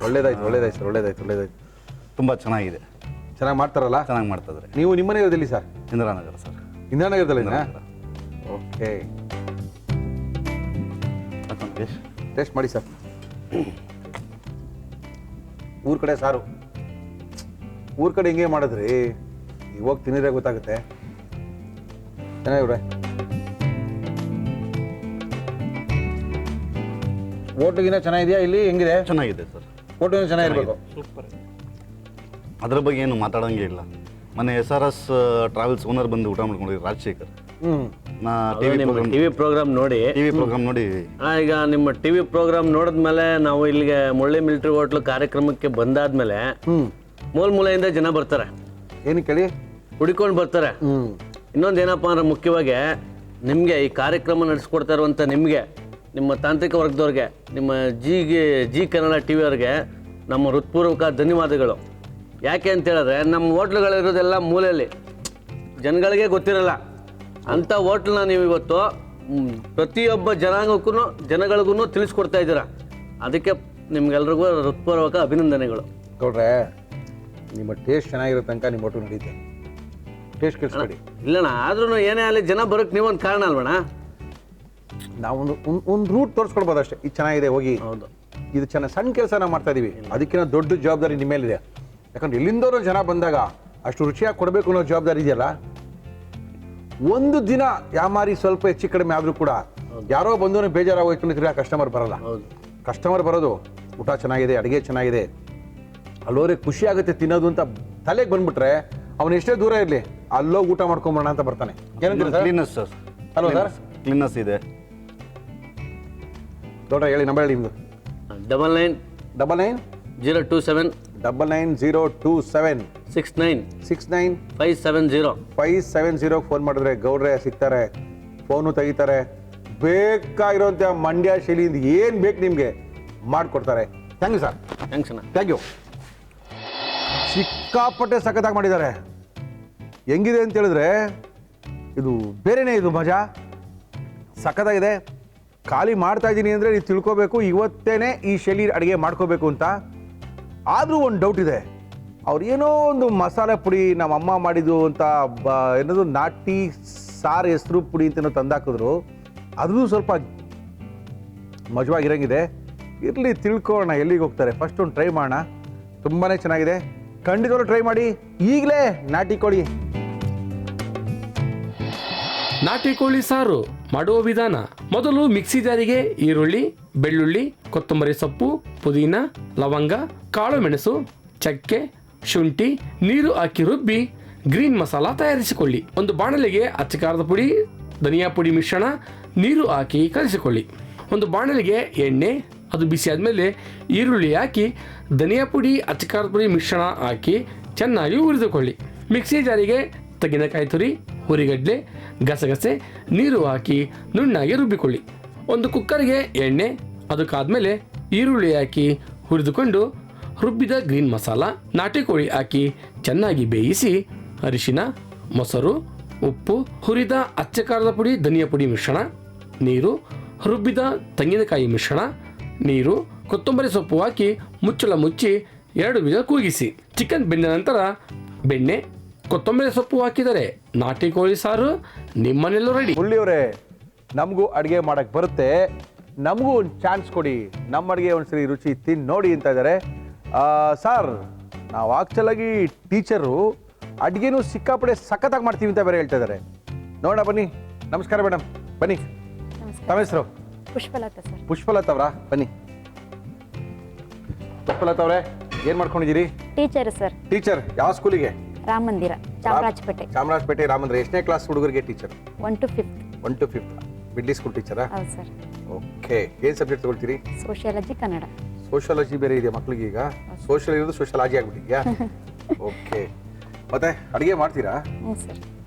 ಒಳ್ಳೇದಾಯ್ತು ಒಳ್ಳೇದಾಯ್ತು ಸರ್, ಒಳ್ಳೇದಾಯ್ತು. ತುಂಬಾ ಚೆನ್ನಾಗಿದೆ, ಚೆನ್ನಾಗಿ ಮಾಡ್ತಾರಲ್ಲ? ಚೆನ್ನಾಗಿ ಮಾಡ್ತಾ ಇದ್ದಾರೆ. ನೀವು ನಿಮ್ಮನೆ ಇರೋದಿಲ್ಲಿ ಸರ್? ಇಂದಿರಾನಗರ ಸರ್. ಇಂದಿರಾನಗರದಲ್ಲಿ? ಓಕೆ, ಟೇಸ್ಟ್ ಮಾಡಿ ಸರ್. ಊರ್ ಕಡೆ ಸಾರು, ಊರ್ ಕಡೆ ಹಿಂಗೆ ಮಾಡಿದ್ರಿ, ಇವಾಗ ತಿನ್ನಿದ್ರೆ ಗೊತ್ತಾಗುತ್ತೆ. ಚೆನ್ನಾಗಿವ್ರೆ. ಹೋಟ್ಲಿಗಿನ ಚೆನ್ನಾಗಿದೆಯಾ ಇಲ್ಲಿ? ಹೆಂಗಿದೆ? ಚೆನ್ನಾಗಿದೆ ಸರ್. ಹೋಟ್ಲಿನ ಚೆನ್ನಾಗಿರ್ಬೇಕು. ಅದ್ರ ಬಗ್ಗೆ ಏನು ಮಾತಾಡೋಂಗೆ ಇಲ್ಲ. ಮೊನ್ನೆ SRS ಟ್ರಾವೆಲ್ಸ್ ಓನರ್ ಬಂದು ಊಟ ಮಾಡ್ಕೊಂಡಿದ್ರು, ರಾಜಶೇಖರ್. ನಾ ಟಿವಿ ಪ್ರೋಗ್ರಾಮ್ ನೋಡಿ ಈಗ ನಿಮ್ಮ ಟಿವಿ ಪ್ರೋಗ್ರಾಮ್ ನೋಡಿದ್ಮೇಲೆ ನಾವು ಇಲ್ಲಿಗೆ ಮುರಳಿ ಮಿಲಿಟರಿ ಹೋಟ್ಲು ಕಾರ್ಯಕ್ರಮಕ್ಕೆ ಬಂದಾದ್ಮೇಲೆ ಮೂಲೆಯಿಂದ ಜನ ಬರ್ತಾರೆ. ಏನಕ್ಕೆ ಕೇಳಿ? ಹುಡಿಕೊಂಡು ಬರ್ತಾರೆ. ಇನ್ನೊಂದು ಏನಪ್ಪ ಅಂದ್ರೆ ಮುಖ್ಯವಾಗಿ ನಿಮಗೆ ಈ ಕಾರ್ಯಕ್ರಮ ನಡೆಸ್ಕೊಡ್ತಾ ಇರುವಂಥ ನಿಮಗೆ, ನಿಮ್ಮ ತಾಂತ್ರಿಕ ವರ್ಗದವ್ರಿಗೆ, ನಿಮ್ಮ ಜಿ ಕನ್ನಡ ಟಿ ವಿಯವ್ರಿಗೆ ನಮ್ಮ ಹೃತ್ಪೂರ್ವಕ ಧನ್ಯವಾದಗಳು. ಯಾಕೆ ಅಂತ ಹೇಳಿದ್ರೆ ನಮ್ಮ ಹೋಟ್ಲುಗಳಿರೋದೆಲ್ಲ ಮೂಲೆಯಲ್ಲಿ, ಜನಗಳಿಗೆ ಗೊತ್ತಿರಲ್ಲ. ಅಂಥ ಹೋಟ್ಲನ್ನ ನೀವು ಇವತ್ತು ಪ್ರತಿಯೊಬ್ಬ ಜನಗಳಿಗೂ ತಿಳಿಸ್ಕೊಡ್ತಾ ಇದ್ದೀರಾ. ಅದಕ್ಕೆ ನಿಮ್ಗೆಲ್ರಿಗೂ ಹೃತ್ಪೂರ್ವಕ ಅಭಿನಂದನೆಗಳು. ಗೌಡ್ರೆ, ನಿಮ್ಮ ಟೇಸ್ಟ್ ಚೆನ್ನಾಗಿರೋ ತನಕ ನಿಮ್ಮ ಹೋಟ್ಲು ನಡೀತೆ. ಟೇಸ್ಟ್ ಕೆಡಿಸ್ಬೇಡಿ. ಇಲ್ಲಣ್ಣ, ಆದ್ರೂ ಏನೇ ಆಗಲಿ ಜನ ಬರೋಕ್ಕೆ ನೀವೊಂದು ಕಾರಣ ಅಲ್ವಣ್ಣ. ನಾವೊಂದು ಒಂದು ರೂಟ್ ತೋರಿಸ್ಕೊಡ್ಬೋದು ಅಷ್ಟೇ. ಇದು ಚೆನ್ನಾಗಿದೆ, ಹೋಗಿ. ಹೌದು, ಇದು ಚೆನ್ನಾಗಿ ಸಣ್ಣ ಕೆಲಸ ನಾವು ಮಾಡ್ತಾ ಇದೀವಿ. ಅದಕ್ಕಿಂತ ದೊಡ್ಡ ಜವಾಬ್ದಾರಿ ನಿಮ್ಮ ಮೇಲಿದೆ. ಯಾಕಂದ್ರೆ ಎಲ್ಲಿಂದವರು ಜನ ಬಂದಾಗ ಅಷ್ಟು ರುಚಿಯಾಗಿ ಕೊಡಬೇಕು ಅನ್ನೋ ಜವಾಬ್ದಾರಿ ಇದೆಯಲ್ಲ. ಒಂದು ದಿನ ಯಾಮಾರಿ ಸ್ವಲ್ಪ ಹೆಚ್ಚು ಕಡಿಮೆ ಆದರೂ ಕೂಡ ಯಾರೋ ಬಂದು ಬೇಜಾರಾಗೋಯ್ತು ಅಂತ ಕಸ್ಟಮರ್ ಬರಲ್ಲ. ಕಸ್ಟಮರ್ ಬರೋದು ಊಟ ಚೆನ್ನಾಗಿದೆ, ಅಡುಗೆ ಚೆನ್ನಾಗಿದೆ, ಅಲ್ಲೋರಿಗೆ ಖುಷಿ ಆಗುತ್ತೆ ತಿನ್ನೋದು ಅಂತ ತಲೆಗೆ ಬಂದ್ಬಿಟ್ರೆ ಅವನು ಎಷ್ಟೇ ದೂರ ಇರಲಿ ಅಲ್ಲೋಗಿ ಊಟ ಮಾಡ್ಕೊಂಬೋಣ ಅಂತ ಬರ್ತಾನೆ. ಏನಂತೀರಿ ಸರ್? Cleanness sir. ಅಲ್ವಾ ಸರ್? ಕ್ಲೀನೆಸ್ ಇದೆ. ದೊಡ್ಡ ಹೇಳಿ, ನಂಬರ್ ಹೇಳಿ ನಿಮ್ದು. 99 027 99 027 69 570 570 ಫೋನ್ ಮಾಡಿದ್ರೆ ಗೌಡ್ರೆ ಸಿಗ್ತಾರೆ, ಫೋನು ತೆಗಿತಾರೆ. ಬೇಕಾಗಿರೋಂಥ ಮಂಡ್ಯ ಶೈಲಿಯಿಂದ ಏನು ಬೇಕು ನಿಮಗೆ ಮಾಡಿಕೊಡ್ತಾರೆ. Thank you sir. ಥ್ಯಾಂಕ್ಸ್ ಅಣ್ಣ. Thank you. ಸಿಕ್ಕಾಪಟ್ಟೆ ಸಖತ್ತಾಗಿ ಮಾಡಿದ್ದಾರೆ. ಹೆಂಗಿದೆ ಅಂತ ಹೇಳಿದ್ರೆ ಇದು ಬೇರೆನೇ, ಇದು ಮಜಾ ಸಖತ್ತಾಗಿದೆ. ಖಾಲಿ ಮಾಡ್ತಾ ಇದ್ದೀನಿ ಅಂದರೆ ನೀವು ತಿಳ್ಕೊಬೇಕು ಇವತ್ತೇನೆ ಈ ಶೈಲಿ ಅಡುಗೆ ಮಾಡ್ಕೋಬೇಕು ಅಂತ. ಆದರೂ ಒಂದು ಡೌಟ್ ಇದೆ, ಅವ್ರು ಏನೋ ಒಂದು ಮಸಾಲೆ ಪುಡಿ ನಮ್ಮ ಅಮ್ಮ ಮಾಡಿದ್ದು ಅಂತ ಏನದು ನಾಟಿ ಸಾರು ಹೆಸರು ಪುಡಿ ಅಂತ ತಂದಾಕಿದ್ರು. ಅದು ಸ್ವಲ್ಪ ಮಜವಾಗಿರಂಗಿದೆ. ಇರಲಿ, ತಿಳ್ಕೊಳ್ಳೋಣ ಎಲ್ಲಿಗೆ ಹೋಗ್ತಾರೆ. ಫಸ್ಟ್ ಒಂದು ಟ್ರೈ ಮಾಡೋಣ. ತುಂಬಾ ಚೆನ್ನಾಗಿದೆ, ಖಂಡಿತವಾಗ್ಲೂ ಟ್ರೈ ಮಾಡಿ. ಈಗಲೇ ನಾಟಿ ಕೋಳಿ ನಾಟಿ ಕೋಳಿ ಸಾರು ಮಾಡುವ ವಿಧಾನ. ಮೊದಲು ಮಿಕ್ಸಿ ಜಾರಿಗೆ ಈರುಳ್ಳಿ, ಬೆಳ್ಳುಳ್ಳಿ, ಕೊತ್ತಂಬರಿ ಸೊಪ್ಪು, ಪುದೀನ, ಲವಂಗ, ಕಾಳು ಮೆಣಸು, ಚಕ್ಕೆ, ಶುಂಠಿ, ನೀರು ಹಾಕಿ ರುಬ್ಬಿ ಗ್ರೀನ್ ಮಸಾಲ ತಯಾರಿಸಿಕೊಳ್ಳಿ. ಒಂದು ಬಾಣಲೆಗೆ ಅಚ್ಚಕಾರದ ಪುಡಿ, ಧನಿಯಾ ಪುಡಿ ಮಿಶ್ರಣ, ನೀರು ಹಾಕಿ ಕಲಿಸಿಕೊಳ್ಳಿ. ಒಂದು ಬಾಣಲೆಗೆ ಎಣ್ಣೆ, ಅದು ಬಿಸಿ ಆದಮೇಲೆ ಈರುಳ್ಳಿ ಹಾಕಿ ಧನಿಯಾ ಪುಡಿ, ಅಚ್ಚಕಾರದ ಪುಡಿ ಮಿಶ್ರಣ ಹಾಕಿ ಚೆನ್ನಾಗಿ ಹುರಿದುಕೊಳ್ಳಿ. ಮಿಕ್ಸಿ ಜಾರಿಗೆ ತೆಂಗಿನಕಾಯಿ ತುರಿ, ಹುರಿಗಡ್ಲೆ, ಗಸಗಸೆ, ನೀರು ಹಾಕಿ ನುಣ್ಣಾಗಿ ರುಬ್ಬಿಕೊಳ್ಳಿ. ಒಂದು ಕುಕ್ಕರ್ಗೆ ಎಣ್ಣೆ, ಅದಕ್ಕಾದ್ಮೇಲೆ ಈರುಳ್ಳಿ ಹಾಕಿ ಹುರಿದುಕೊಂಡು ರುಬ್ಬಿದ ಗ್ರೀನ್ ಮಸಾಲ, ನಾಟಿ ಕೋಳಿ ಹಾಕಿ ಚೆನ್ನಾಗಿ ಬೇಯಿಸಿ ಅರಿಶಿನ, ಮೊಸರು, ಉಪ್ಪು, ಹುರಿದ ಅಚ್ಚಕಾರದ ಪುಡಿ, ಧನಿಯಾ ಪುಡಿ ಮಿಶ್ರಣ, ನೀರು, ರುಬ್ಬಿದ ತೆಂಗಿನಕಾಯಿ ಮಿಶ್ರಣ, ನೀರು, ಕೊತ್ತಂಬರಿ ಸೊಪ್ಪು ಹಾಕಿ ಮುಚ್ಚಳ ಮುಚ್ಚಿ 2 ವಿಧ ಕೂಗಿಸಿ. ಚಿಕನ್ ಬೆಂದ ನಂತರ ಬೆಣ್ಣೆ, ಕೊತ್ತಂಬರಿ ಸೊಪ್ಪು ಹಾಕಿದರೆ ನಾಟಿ ಕೋಳಿ ಸಾರು ನಿಮ್ಮನೆಲ್ಲೂ ರೆಡಿ. ಮುರಳಿಯವರೇ, ನಮಗೂ ಅಡುಗೆ ಮಾಡಕ್ಕೆ ಬರುತ್ತೆ, ನಮಗೂ ಒಂದು ಚಾನ್ಸ್ ಕೊಡಿ, ನಮ್ಮ ಅಡುಗೆ ಒಂದ್ಸರಿ ರುಚಿ ತಿಂದು ನೋಡಿ ಅಂತ ಇದ್ದಾರೆ. ಸರ್, ನಾವು ಆಕ್ಚುಲಾಗಿ ಟೀಚರು, ಅಡುಗೆನೂ ಸಿಕ್ಕಾಪಡೆ ಸಖತ್ತಾಗಿ ಮಾಡ್ತೀವಿ ಅಂತ ಬೇರೆ ಹೇಳ್ತಾ ಇದ್ದಾರೆ. ನೋಡೋಣ ಬನ್ನಿ. ನಮಸ್ಕಾರ ಮೇಡಮ್, ಬನ್ನಿ. ತಮ್ಮ ಹೆಸರು? ಪುಷ್ಪಲತಾ ಸರ್. ಪುಷ್ಪಲತಾ ಅವರಾ? ಬನ್ನಿ. ಪುಷ್ಪಲತಾ ಅವರೇ, ಏನು ಮಾಡ್ಕೊಂಡಿದ್ದೀರಿ? Teacher sir. ಟೀಚರ್ ಯಾವ ಸ್ಕೂಲಿಗೆ? ರಾಮ ಮಂದಿರ, ಚಾಮರಾಜಪೇಟೆ. ಚಾಮರಾಜಪೇಟೆ ರಾಮಂದ್ರ. ಎಷ್ಟನೇ ಕ್ಲಾಸ್ ಹುಡುಗರಿಗೆ teacher? 1 to 5th. 1 to 5th. Middle school ಟೀಚರಾ? ಹೌದು ಸರ್. ಓಕೆ. ಏನು ಸಬ್ಜೆಕ್ಟ್ ತಗೊಳ್ತೀರಿ? ಸೋಷಿಯಾಲಜಿ, ಕನ್ನಡ. ಸೋಷಿಯಾಲಜಿ ಬೇರೆ ಇದೆ ಮಕ್ಳಿಗೆ ಈಗ. ಸೋಷಿಯಲ್ ಇರೋದು ಸೋಷಿಯಾಲಜಿ ಆಗ್ಬಿಟ್ಟಿದ್ಯಾ? ಓಕೆ. ಮತ್ತೆ ಅಡುಗೆ ಮಾಡ್ತೀರಾ? ಹ್ಞೂ ಸರ್.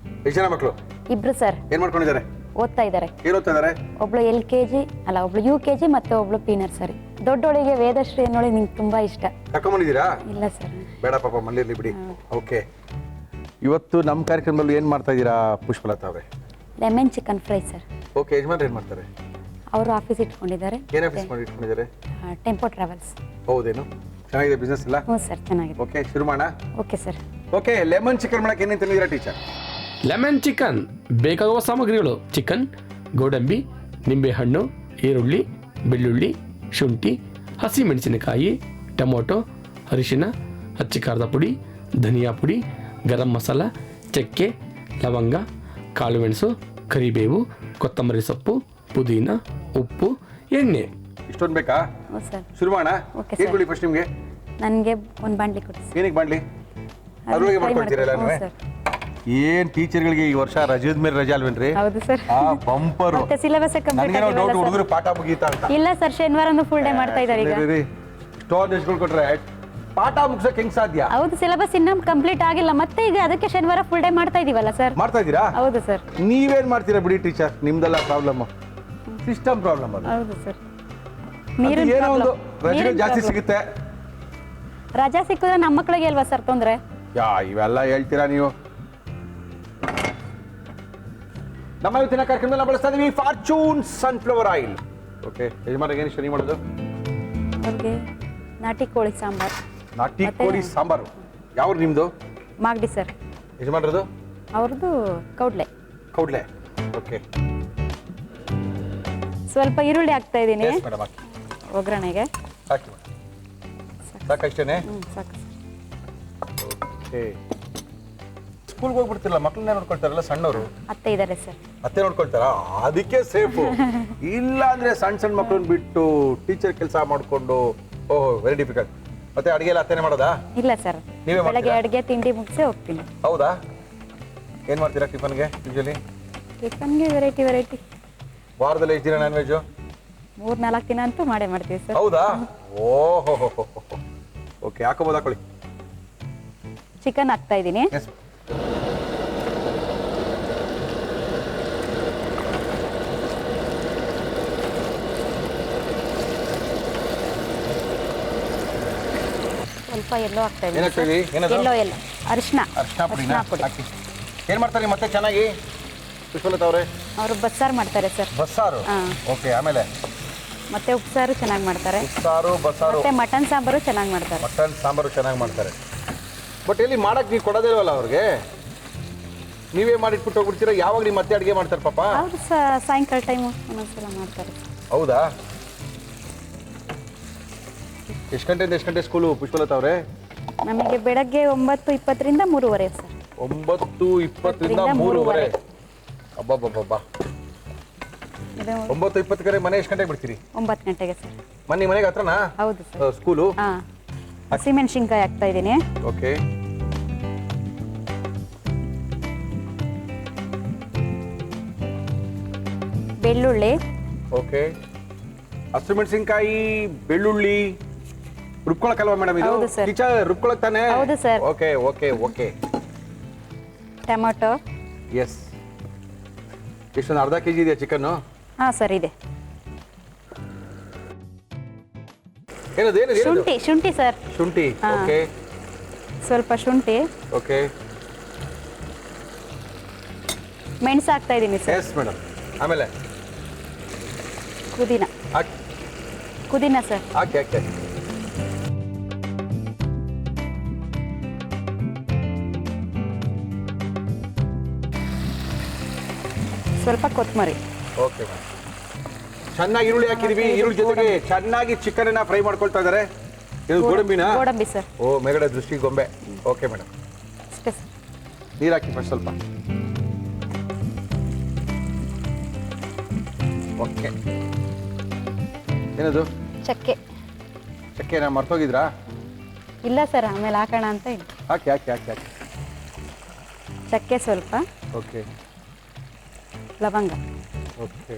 ಎಷ್ಟು ಜನ ಮಕ್ಕಳು? 2 ಸರ್. ಏನು ಮಾಡ್ಕೊಂಡಿದ್ದಾರೆ? ಓದ್ತಾ ಇದ್ದಾರೆ. ಏನು ಓದ್ತಾ ಇದ್ದಾರೆ? ಒಬ್ಳು LKG, ಅಲ್ಲ ಒಬ್ಳು UKG ಮತ್ತೆ ಒಬ್ಳು P ನರ್ಸರಿ. ದೊಡ್ಡೋಳಿಗೆ ವೇದಶ್ರೀ ಅನ್ನೋಳಿ ನಿಂಗೆ ತುಂಬಾ ಇಷ್ಟ. ಕರ್ಕೊಂಬಂದಿದ್ದೀರಾ? ಇಲ್ಲ ಸರ್. ಬೇಡ ಪಾಪ, ಮನೇಲಿ ಬಿಡಿ. ಓಕೆ. ಇವತ್ತು ನಮ್ಮ ಕಾರ್ಯಕ್ರಮದಲ್ಲಿ ಏನು ಮಾಡ್ತಾ ಇದ್ದೀರಾ ಪುಷ್ಪಲತಾ ಅವರೇ? Lemon chicken fry sir. Okay. ಯಜಮಾನ್ರು ಏನು ಮಾಡ್ತಾರೆ? ಅವರು ಆಫೀಸ್ ಇಟ್ಕೊಂಡಿದ್ದಾರೆ. ಏನು ಆಫೀಸ್ ಮಾಡಿ ಇಟ್ಕೊಂಡಿದ್ದಾರೆ? Tempo travels. ಹೌದೇನು? ಚೆನ್ನಾಗಿದೆ ಬಿಸ್ನೆಸ್ ಇಲ್ಲ? ಹ್ಞೂ ಸರ್, ಚೆನ್ನಾಗಿದೆ. ಓಕೆ, ಶುರು ಮಾಡೋಣ. Okay sir. Okay. Lemon chicken ಮಾಡಕ್ಕೆ ಏನೇನು ತಂದಿದ್ದೀರಾ ಟೀಚರ್? ಲೆಮನ್ ಚಿಕನ್ ಬೇಕಾಗುವ ಸಾಮಗ್ರಿಗಳು: ಚಿಕನ್, ಗೋಡಂಬಿ, ನಿಂಬೆಹಣ್ಣು, ಈರುಳ್ಳಿ, ಬೆಳ್ಳುಳ್ಳಿ, ಶುಂಠಿ, ಹಸಿಮೆಣಸಿನಕಾಯಿ, ಟೊಮೊಟೊ, ಅರಿಶಿನ, ಅಚ್ಚಕಾರದ ಪುಡಿ, ಧನಿಯಾ ಪುಡಿ, ಗರಂ ಮಸಾಲ, ಚಕ್ಕೆ, ಲವಂಗ, ಕಾಳು ಮೆಣಸು, ಕರಿಬೇವು, ಕೊತ್ತಂಬರಿ ಸೊಪ್ಪು, ಪುದೀನ, ಉಪ್ಪು, ಎಣ್ಣೆ. ಇಷ್ಟೊಂದು ಬೇಕಾ? ಹ್ಞೂ ಸರ್. ಶುರು ಮಾಡೋಣ. ಓಕೆ ಏನು ಸರ್. ಕೊಡಿ ಫಸ್ಟ್ ನಿಮಗೆ? ನನಗೆ ಒಂದು ಬಾಣಲಿ ಕೊಡಿ ಸರ್. ಏನಕ್ಕೆ ಬಾಣಲಿ? ಅದ್ರೊಳಗೆ ಮಾಡ್ಕೊಳ್ತೀರಲ್ಲ ಹ್ಞೂ ನೀವು? ಸರ್. ಏನ್ ಟೀಚರ್ಗಳಿಗೆ ಈ ವರ್ಷ ರಜದ ಮೇಲೆ ರಜೆ ಅಲ್ವೇನ್ರಿ? ಹೌದು ಸರ್. ಆ ಬಂಪರು. ಮತ್ತೆ ಸಿಲೆಬಸ್ ಕಂಪ್ಲೀಟ್ ನನಗೇನೋ ಡೌಟ್, ಆಗಿಲ್ಲ ಹುಡುಗರು ಪಾಠ ಮುಗೀತಾ ಅಂತ. ಇಲ್ಲ ಸರ್, ಶನಿವಾರನೂ ಫುಲ್ ಡೇ ಮಾಡ್ತಾ ಇದ್ದಾರೆ ಈಗ. ಸ್ಟೋರ್ ನೆಚ್ಕೊಂಡು ಕೊಟ್ರೆ ಪಾಠ ಮುಗ್ಸಕ್ ಹೆಂಗ್ ಸಾಧ್ಯ? ಹೌದು, ಸಿಲೆಬಸ್ ಇನ್ನೂ ಕಂಪ್ಲೀಟ್ ಆಗಿಲ್ಲ, ಮತ್ತೆ ಈಗ ಅದಕ್ಕೆ ಶನಿವಾರ ಫುಲ್ ಡೇ ಮಾಡ್ತಾ ಇದೀವಲ್ಲ ಸರ್. ಮಾಡ್ತಾ ಇದ್ದೀರಾ? ಹೌದು ಸರ್. ನೀವೇನ್ ಮಾಡ್ತೀರಾ ಬಿಡಿ ಟೀಚರ್, ನಿಮ್ದೆಲ್ಲ ಪ್ರಾಬ್ಲಮ್, ಸಿಸ್ಟಮ್ ಪ್ರಾಬ್ಲಮ್ ಅದು. ಹೌದು ಸರ್. ಅದು ಏನೋ ಒಂದು ರಜೆಗಳು ಜಾಸ್ತಿ ಸಿಗುತ್ತೆ. ರಜಾ ಸಿಕ್ಕಿದ್ರೆ ನಮ್ಮ ಮಕ್ಕಳಿಗೆ ಅಲ್ವಾ ಸರ್ ತೊಂದ್ರೆ? ಇವೆಲ್ಲ ಹೇಳ್ತೀರಾ ನೀವು? ನಮ್ಮ ಇವತ್ತಿನ ಕಾರ್ಯಕ್ರಮದಲ್ಲಿ ನಾವು ಬಳಸ್ತಾ ಇದೀವಿ ಫಾರ್ಚೂನ್ ಸನ್ಫ್ಲವರ್ ಆಯಿಲ್. ಓಕೆ. ಯಜಮಾನಿಗೆ ಏನು ಶನಿ ಮಾಡೋದು? ಅವ್ರಿಗೆ ನಾಟಿ ಕೋಳಿ ಸಾಂಬಾರ್. ನಾಟಿ ಕೋಳಿ ಸಾಂಬಾರು. ಯಾವ್ದು ನಿಮ್ದು? ಮಾಗಡಿ ಸರ್. ಯಜಮಾನ್ರದು? ಅವ್ರದ್ದು ಕೌಡ್ಲೆ. ಕೌಡ್ಲೆ. ಓಕೆ. ಸ್ವಲ್ಪ ಈರುಳ್ಳಿ ಹಾಕ್ತಾ ಇದ್ದೀನಿ ಮೇಡಮ್, ಹಾಕಿ. ಒಗ್ಗರಣೆಗೆ. ಹಾಕಿ ಸಾಕಷ್ಟೇನೆ? ಸಾಕು. ಓಕೆ. ಸ್ಕೂಲ್ಗೆ ಹೋಗ್ಬಿಡ್ತಿರಲ್ಲ, ಮಕ್ಕಳನ್ನೇ ನೋಡ್ಕೊಳ್ತಾರಲ್ಲ ಸಣ್ಣವರು? ಅತ್ತೆ ಇದ್ದಾರೆ ಸರ್. ಅತ್ತೆ ನೋಡ್ಕೊಳ್ತಾರ? ಅದಕ್ಕೆ ಸೇಫು. ಇಲ್ಲ ಅಂದ್ರೆ ಸಣ್ಣ ಸಣ್ಣ ಮಕ್ಕಳನ್ನ ಬಿಟ್ಟು ಟೀಚರ್ ಕೆಲಸ ಮಾಡ್ಕೊಂಡು, ಓಹ್ ವೆರಿ ಡಿಫಿಕಲ್ಟ್. ಮತ್ತೆ ಅಡಿಗೆ ಎಲ್ಲ ಅತ್ತೆನೇ ಮಾಡೋದಾ? ಇಲ್ಲ ಸರ್, ನೀವೇ ಮಾಡ್ತೀರಾ? ಬೆಳಗ್ಗೆ ಅಡುಗೆ ತಿಂಡಿ ಮುಗಿಸಿ ಹೋಗ್ತೀನಿ. ಹೌದಾ? ಏನು ಮಾಡ್ತೀರಾ ಟಿಫನ್ಗೆ ಯೂಶಲಿ? ಟಿಫನ್ಗೆ ವೆರೈಟಿ. ವಾರದಲ್ಲಿ ಎಷ್ಟು ದಿನ ನಾನ್ ವೆಜ್ಜು? 3-4 ದಿನ ಅಂತೂ ಮಾಡೇ ಮಾಡ್ತೀವಿ ಸರ್. ಹೌದಾ? ಓಹೋ. ಓಕೆ, ಹಾಕೋಬೋದು, ಹಾಕೊಳ್ಳಿ. ಚಿಕನ್ ಹಾಕ್ತಾ ಇದ್ದೀನಿ. ಎಸ್. ಸ್ವಲ್ಪ ಎಲ್ಲೋ ಹಾಕ್ತಾ ಏನ್ ಹಾಕ್ತಾ ಇದೀವಿ? ಏನದು? ಎಲ್ಲೋ ಅರಿಶಿನ ಪುಡಿನ ಹಾಕಿ. ಏನು ಮಾಡ್ತಾರೆ ಮತ್ತೆ ಚೆನ್ನಾಗಿ ಪುಷ್ಪಲತಾ ಅವರೇ? ಅವರು ಬಸ್ಸಾರು ಮಾಡ್ತಾರೆ ಸರ್. ಬಸ್ಸಾರು? ಹಾ. ಓಕೆ. ಆಮೇಲೆ ಮತ್ತೆ ಉಪ್ಸಾರು ಚೆನ್ನಾಗಿ ಮಾಡ್ತಾರೆ. ಉಪ್ಸಾರು, ಬಸ್ಸಾರು, ಮತ್ತೆ ಮಟನ್ ಸಾಂಬಾರು ಚೆನ್ನಾಗಿ ಮಾಡ್ತಾರೆ. ಮಟನ್ ಸಾಂಬಾರು ಚೆನ್ನಾಗಿ ಮಾಡ್ತಾರೆ. ಬಟ್ ಎಲ್ಲಿ ಮಾಡಕ್ಕೆ ನೀವು ಕೊಡೋದೇ ಇಲ್ವಲ್ಲ ಅವ್ರಿಗೆ? ನೀವೇ ಮಾಡಿಟ್ಬಿಟ್ಟು ಹೋಗ್ಬಿಡ್ತೀರಾ? ಯಾವಾಗ ನೀವು ಮತ್ತೆ ಅಡುಗೆ ಮಾಡ್ತಾರೆ ಪಾಪ? ಅವರು ಸಾಯಂಕಾಲ ಟೈಮು ಒಂದೊಂದ್ಸಲ ಮಾಡ್ತಾರೆ. ಹೌದಾ? ಎಷ್ಟು ಗಂಟೆಯಿಂದ ಎಷ್ಟು ಗಂಟೆ ಸ್ಕೂಲು ಪುಷ್ಪಲತಾ ಅವರೇ? ನಮಗೆ ಬೆಳಗ್ಗೆ 9:20 3:30 ಸರ್. 9:20 3:30. ಅಬ್ಬಬ್ಬಬ್ಬಾ ಇದು 9:20 ಕರೆ ಮನೆ ಎಷ್ಟು ಗಂಟೆಗೆ ಬಿಡ್ತೀರಿ? 9 ಗಂಟೆಗೆ ಸರ್. ಮನೆ ಮನೆಗೆ ಹತ್ರನಾ ಹೌದು ಸರ್. ಸ್ಕೂಲು? ಹಾಂ, ಹಸಿಮೆಣಸಿನ್ಕಾಯಿ ಹಾಕ್ತಾ ಇದ್ದೀನಿ. ಓಕೆ. ಬೆಳ್ಳುಳ್ಳಿ. ಓಕೆ. ಹಸಿಮೆಣಸಿನ್ಕಾಯಿ, ಬೆಳ್ಳುಳ್ಳಿ ರುಬ್ಕೊಳಕಲ್ವಾ ಮೇಡಮ್ ಇದು? ಹೌದು ಸರ್. ಟೀಚರ್ ರುಬ್ಕೊಳಕ್ ತಾನೆ? ಹೌದು sir. Okay okay okay. Tomato. Yes. ಎಷ್ಟೊಂದು ಅರ್ಧ ಕೆಜಿ ಇದೆಯಾ ಚಿಕನ್ನು? ಹಾಂ ಸರ್, ಇದೆ. ಏನದು ಏನದು ಏನದು? ಶುಂಠಿ ಸರ್. ಶುಂಠಿ. ಹಾ. ಓಕೆ ಸ್ವಲ್ಪ ಶುಂಠಿ. ಓಕೆ. ಮೆಣಸು ಹಾಕ್ತಾ ಇದ್ದೀನಿ ಸರ್. Yes madam. ಆಮೇಲೆ ಪುದೀನ. ಹಾಕಿ ಪುದೀನ ಸರ್. ಹಾಕಿ ಹಾಕಿ. ಸ್ವಲ್ಪ ಕೊತ್ತಂಬರಿ. Okay madam. ಚೆನ್ನಾಗಿ ಈರುಳ್ಳಿ ಹಾಕಿದೀವಿ. ಈರುಳ್ಳಿ ಜೊತೆಗೆ ಚೆನ್ನಾಗಿ ಚಿಕನ್ ಅನ್ನ ಫ್ರೈ ಮಾಡ್ಕೊಳ್ತಾ ಇದ್ದಾರೆ. ಇದು ಗೋಡಂಬಿನಾ? ಗೋಡಂಬಿ ಸರ್. ಓ, ಮೇಗಡೆ ದೃಷ್ಟಿ ಗೊಂಬೆ. Okay madam. ಅಷ್ಟೇ ಸರ್. ನೀರು ಹಾಕಿ ಫಸ್ಟ್ ಸ್ವಲ್ಪ. ಓಕೆ. ಏನದು? ಚಕ್ಕೆ. ಚಕ್ಕೆನ ಮರ್ತೋಗಿದ್ರಾ? ಇಲ್ಲ ಸರ್, ಆಮೇಲೆ ಹಾಕೋಣ ಅಂತ ಇದ್ದೀನಿ. ಹಾಕಿ ಹಾಕಿ ಹಾಕಿ ಹಾಕಿ. ಚಕ್ಕೆ ಸ್ವಲ್ಪ. ಓಕೆ ಲವಂಗ. ಓಕೆ.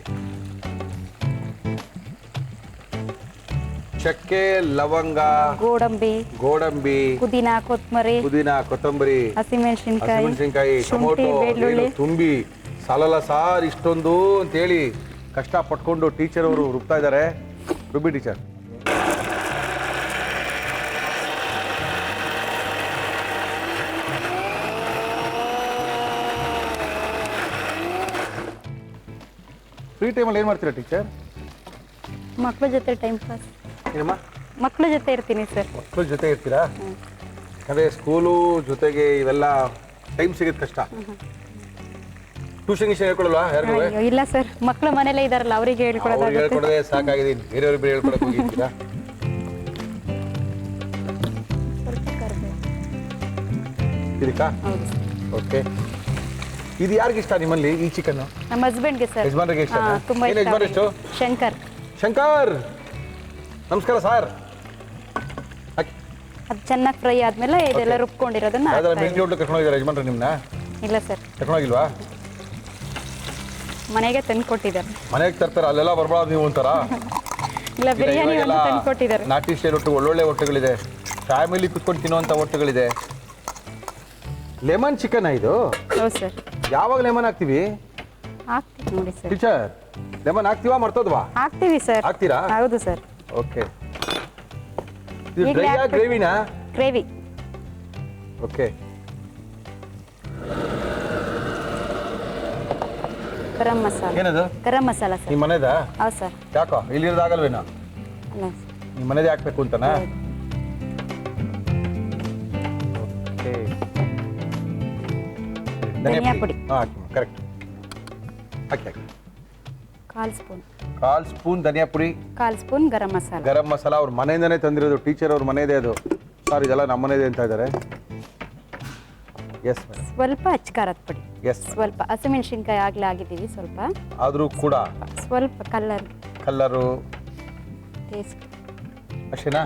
ಚಕ್ಕೆ, ಲವಂಗ, ಗೋಡಂಬಿ, ಗೋಡಂಬಿ, ಪುದೀನ, ಕೊತ್ತಂಬರಿ, ಪುದೀನ, ಕೊತ್ತಂಬರಿ, ಹಸಿಮೆಣಸಿನ್ಕಾಯಿ, ಟೊಮೊಟೊ ಬೆಳ್ಳುಳ್ಳಿ. ಏನು ತುಂಬಿ ಸಾಲಲ್ಲ ಸಾರ್ ಇಷ್ಟೊಂದು ಅಂತೇಳಿ ಕಷ್ಟ ಪಟ್ಕೊಂಡು ಟೀಚರ್ ಅವರು ರುಬ್ತಾ ಇದ್ದಾರೆ. ರುಬ್ಬಿ ಟೀಚರ್. ಫ್ರೀ ಟೈಮಲ್ಲಿ ಏನು ಮಾಡ್ತೀರಾ ಟೀಚರ್? ಮಕ್ಕಳ ಜೊತೆ ಟೈಮ್ ಪಾಸ್. ಏನಮ್ಮ? ಮಕ್ಕಳ ಜೊತೆ ಇರ್ತೀನಿ ಸರ್. ಮಕ್ಕಳ ಜೊತೆ ಇರ್ತೀರಾ? ಅದೇ ಸ್ಕೂಲು ಜೊತೆಗೆ ಇವೆಲ್ಲ ಟೈಮ್ ಸಿಗೋದು ಕಷ್ಟ. ಟ್ಯೂಷನ್ ಗಿಷನ್ ಹೇಳ್ಕೊಡಲ್ವಾ ಯಾರಿಗೂ? ಅಯ್ಯೋ, ಇಲ್ಲ ಸರ್, ಮಕ್ಕಳು ಮನೇಲೇ ಇದಾರಲ್ಲ, ಅವರಿಗೆ ಅವ್ರಿಗೆ ಹೇಳ್ಕೊಡೋದಾಗುತ್ತೆ. ಹೇಳ್ಕೊಡದೆ ಸಾಕಾಗಿದ್ದೀನಿ. ಬೇರೆಯವ್ರಿಗೆ ಬೇರೆ ಹೇಳ್ಕೊಡಕ್ ಹೋಗಿದ್ದೀರಾ? ಸ್ವಲ್ಪ ಕರಿಬೇವು. ಇದಕ್ಕಾ? ಹೌದು ಸರ್. ಓಕೆ. ಇದು ಯಾರಿಗೆ ಇಷ್ಟ ನಿಮ್ಮಲ್ಲಿ ಈ ಚಿಕನ್? ನಮ್ಮ ಹಸ್ಬೆಂಡ್ಗೆ ಸರ್. ಯಜಮಾನ್ರಿಗೆ ಇಷ್ಟ? ತುಂಬಾ ಏನು ಯಜಮಾನ್ ಎಷ್ಟು? ಇಷ್ಟ. ಶಂಕರ್. ಶಂಕರ್, ನಮಸ್ಕಾರ ಸರ್. ಅದು ಚೆನ್ನಾಗಿ ಫ್ರೈ ಆದ್ಮೇಲೆ ಇದೆಲ್ಲ ರುಬ್ಕೊಂಡಿರೋದನ್ನ ಯಾವ್ದಾರ ಹಾಕ್ತಾ ಮಿಲ್ಟ್ರಿ ಹೋಟ್ಲು ಕರ್ಕೊಂಡು ಹೋಗಿದ್ದಾರೆ ಯಜಮಾನ್ರು ನಿಮ್ಮನ್ನ? ಇದ್ದೀನಿ. ಇಲ್ಲ ಸರ್, ಕರ್ಕೊಂಡೋಗಿಲ್ವಾ? ಮನೆಗೆ ತಂದು ಕೊಟ್ಟಿದ್ದಾರೆ. ಮನೆಗೆ ತರ್ತಾರೆ, ಅಲ್ಲೆಲ್ಲ ಬರ್ಬಾರ್ದು ನೀವು ಅಂತಾರ? ಇಲ್ಲ, ಬಿರಿಯಾನಿ ಒಂದು ತಂದು ಕೊಟ್ಟಿದ್ದಾರೆ. ನಾಟಿ ಸ್ಟೈಲ್ ಒಟ್ಟು ಒಳ್ಳೊಳ್ಳೆ ಹೊಟ್ಟೆಗಳಿದೆ. ಫ್ಯಾಮಿಲಿ ಕುತ್ಕೊಂಡು ತಿನ್ನುವಂಥ ಹೊಟ್ಟೆಗಳಿದೆ. ಲೆಮನ್ ಚಿಕನ್ ಇದು? ಹೌದು ಸರ್. ಯಾವಾಗ ಲೆಮನ್ ಹಾಕ್ತೀವಿ ಹಾಕ್ತೀವಿ ನೋಡಿ ಸರ್. ಟೀಚರ್? ಲೆಮನ್ ಹಾಕ್ತೀವಾ ಮರ್ತೋದ್ವಾ? ಹಾಕ್ತೀವಿ ಸರ್. ಹಾಕ್ತೀರಾ? ಹೌದು ಸರ್. ಓಕೆ. ಇದು ಈಗಲೇ ಡ್ರೈಯಾ ಹಾಕ್ಬೇಕು. ಗ್ರೇವಿನಾ? ಗ್ರೇವಿ. ಓಕೆ. ಗರಂ ಮಸಾಲ. ಏನದು? ಗರಂ ಮಸಾಲ ಸರ್. ನಿಮ್ಮ ಮನೆದಾ? ಹೌದು ಸರ್. ಯಾಕೋ ಇಲ್ಲಿರೋದಾಗಲ್ವೇನೋ? ಅಲ್ಲ ಸರ್. ನಿಮ್ಮ ಮನೆದೇ ಹಾಕ್ಬೇಕು ಅಂತನಾ? ಹೌದು. ಓಕೆ. ಧನಿಯಾ ಪುಡಿ. ಹಾಂ ಹಾಕಿ ಕರೆಕ್ಟ್. ಹಾಕಿ ಹಾಕಿ. 1/4 ಸ್ಪೂನ್. 1/4 ಸ್ಪೂನ್ ಧನಿಯಾ ಪುಡಿ. 1/4 ಸ್ಪೂನ್ ಗರಂ ಮಸಾಲ. ಗರಂ ಮಸಾಲ ಅವ್ರ ಮನೆಯಿಂದನೇ ತಂದಿರೋದು. ಟೀಚರ್ ಅವ್ರ ಮನೆಯದೇ ಅದು. ಸರ್ ಇದೆಲ್ಲ ನಮ್ಮ ಮನೆಯದೇ ಅಂತ ಇದ್ದಾರೆ. Yes madam. ಸ್ವಲ್ಪ ಅಚ್ಕಾರದ ಪುಡಿ. ಎಸ್ ಸ್ವಲ್ಪ ಹಸಿಮೆಣಸಿನ್ಕಾಯಿ ಆಗಲೇ ಆಗಿದ್ದೀವಿ ಸ್ವಲ್ಪ. ಆದರೂ ಕೂಡ ಸ್ವಲ್ಪ ಕಲ್ಲರು ಟೇಸ್ಟ್ ಅಷ್ಟೇನಾ?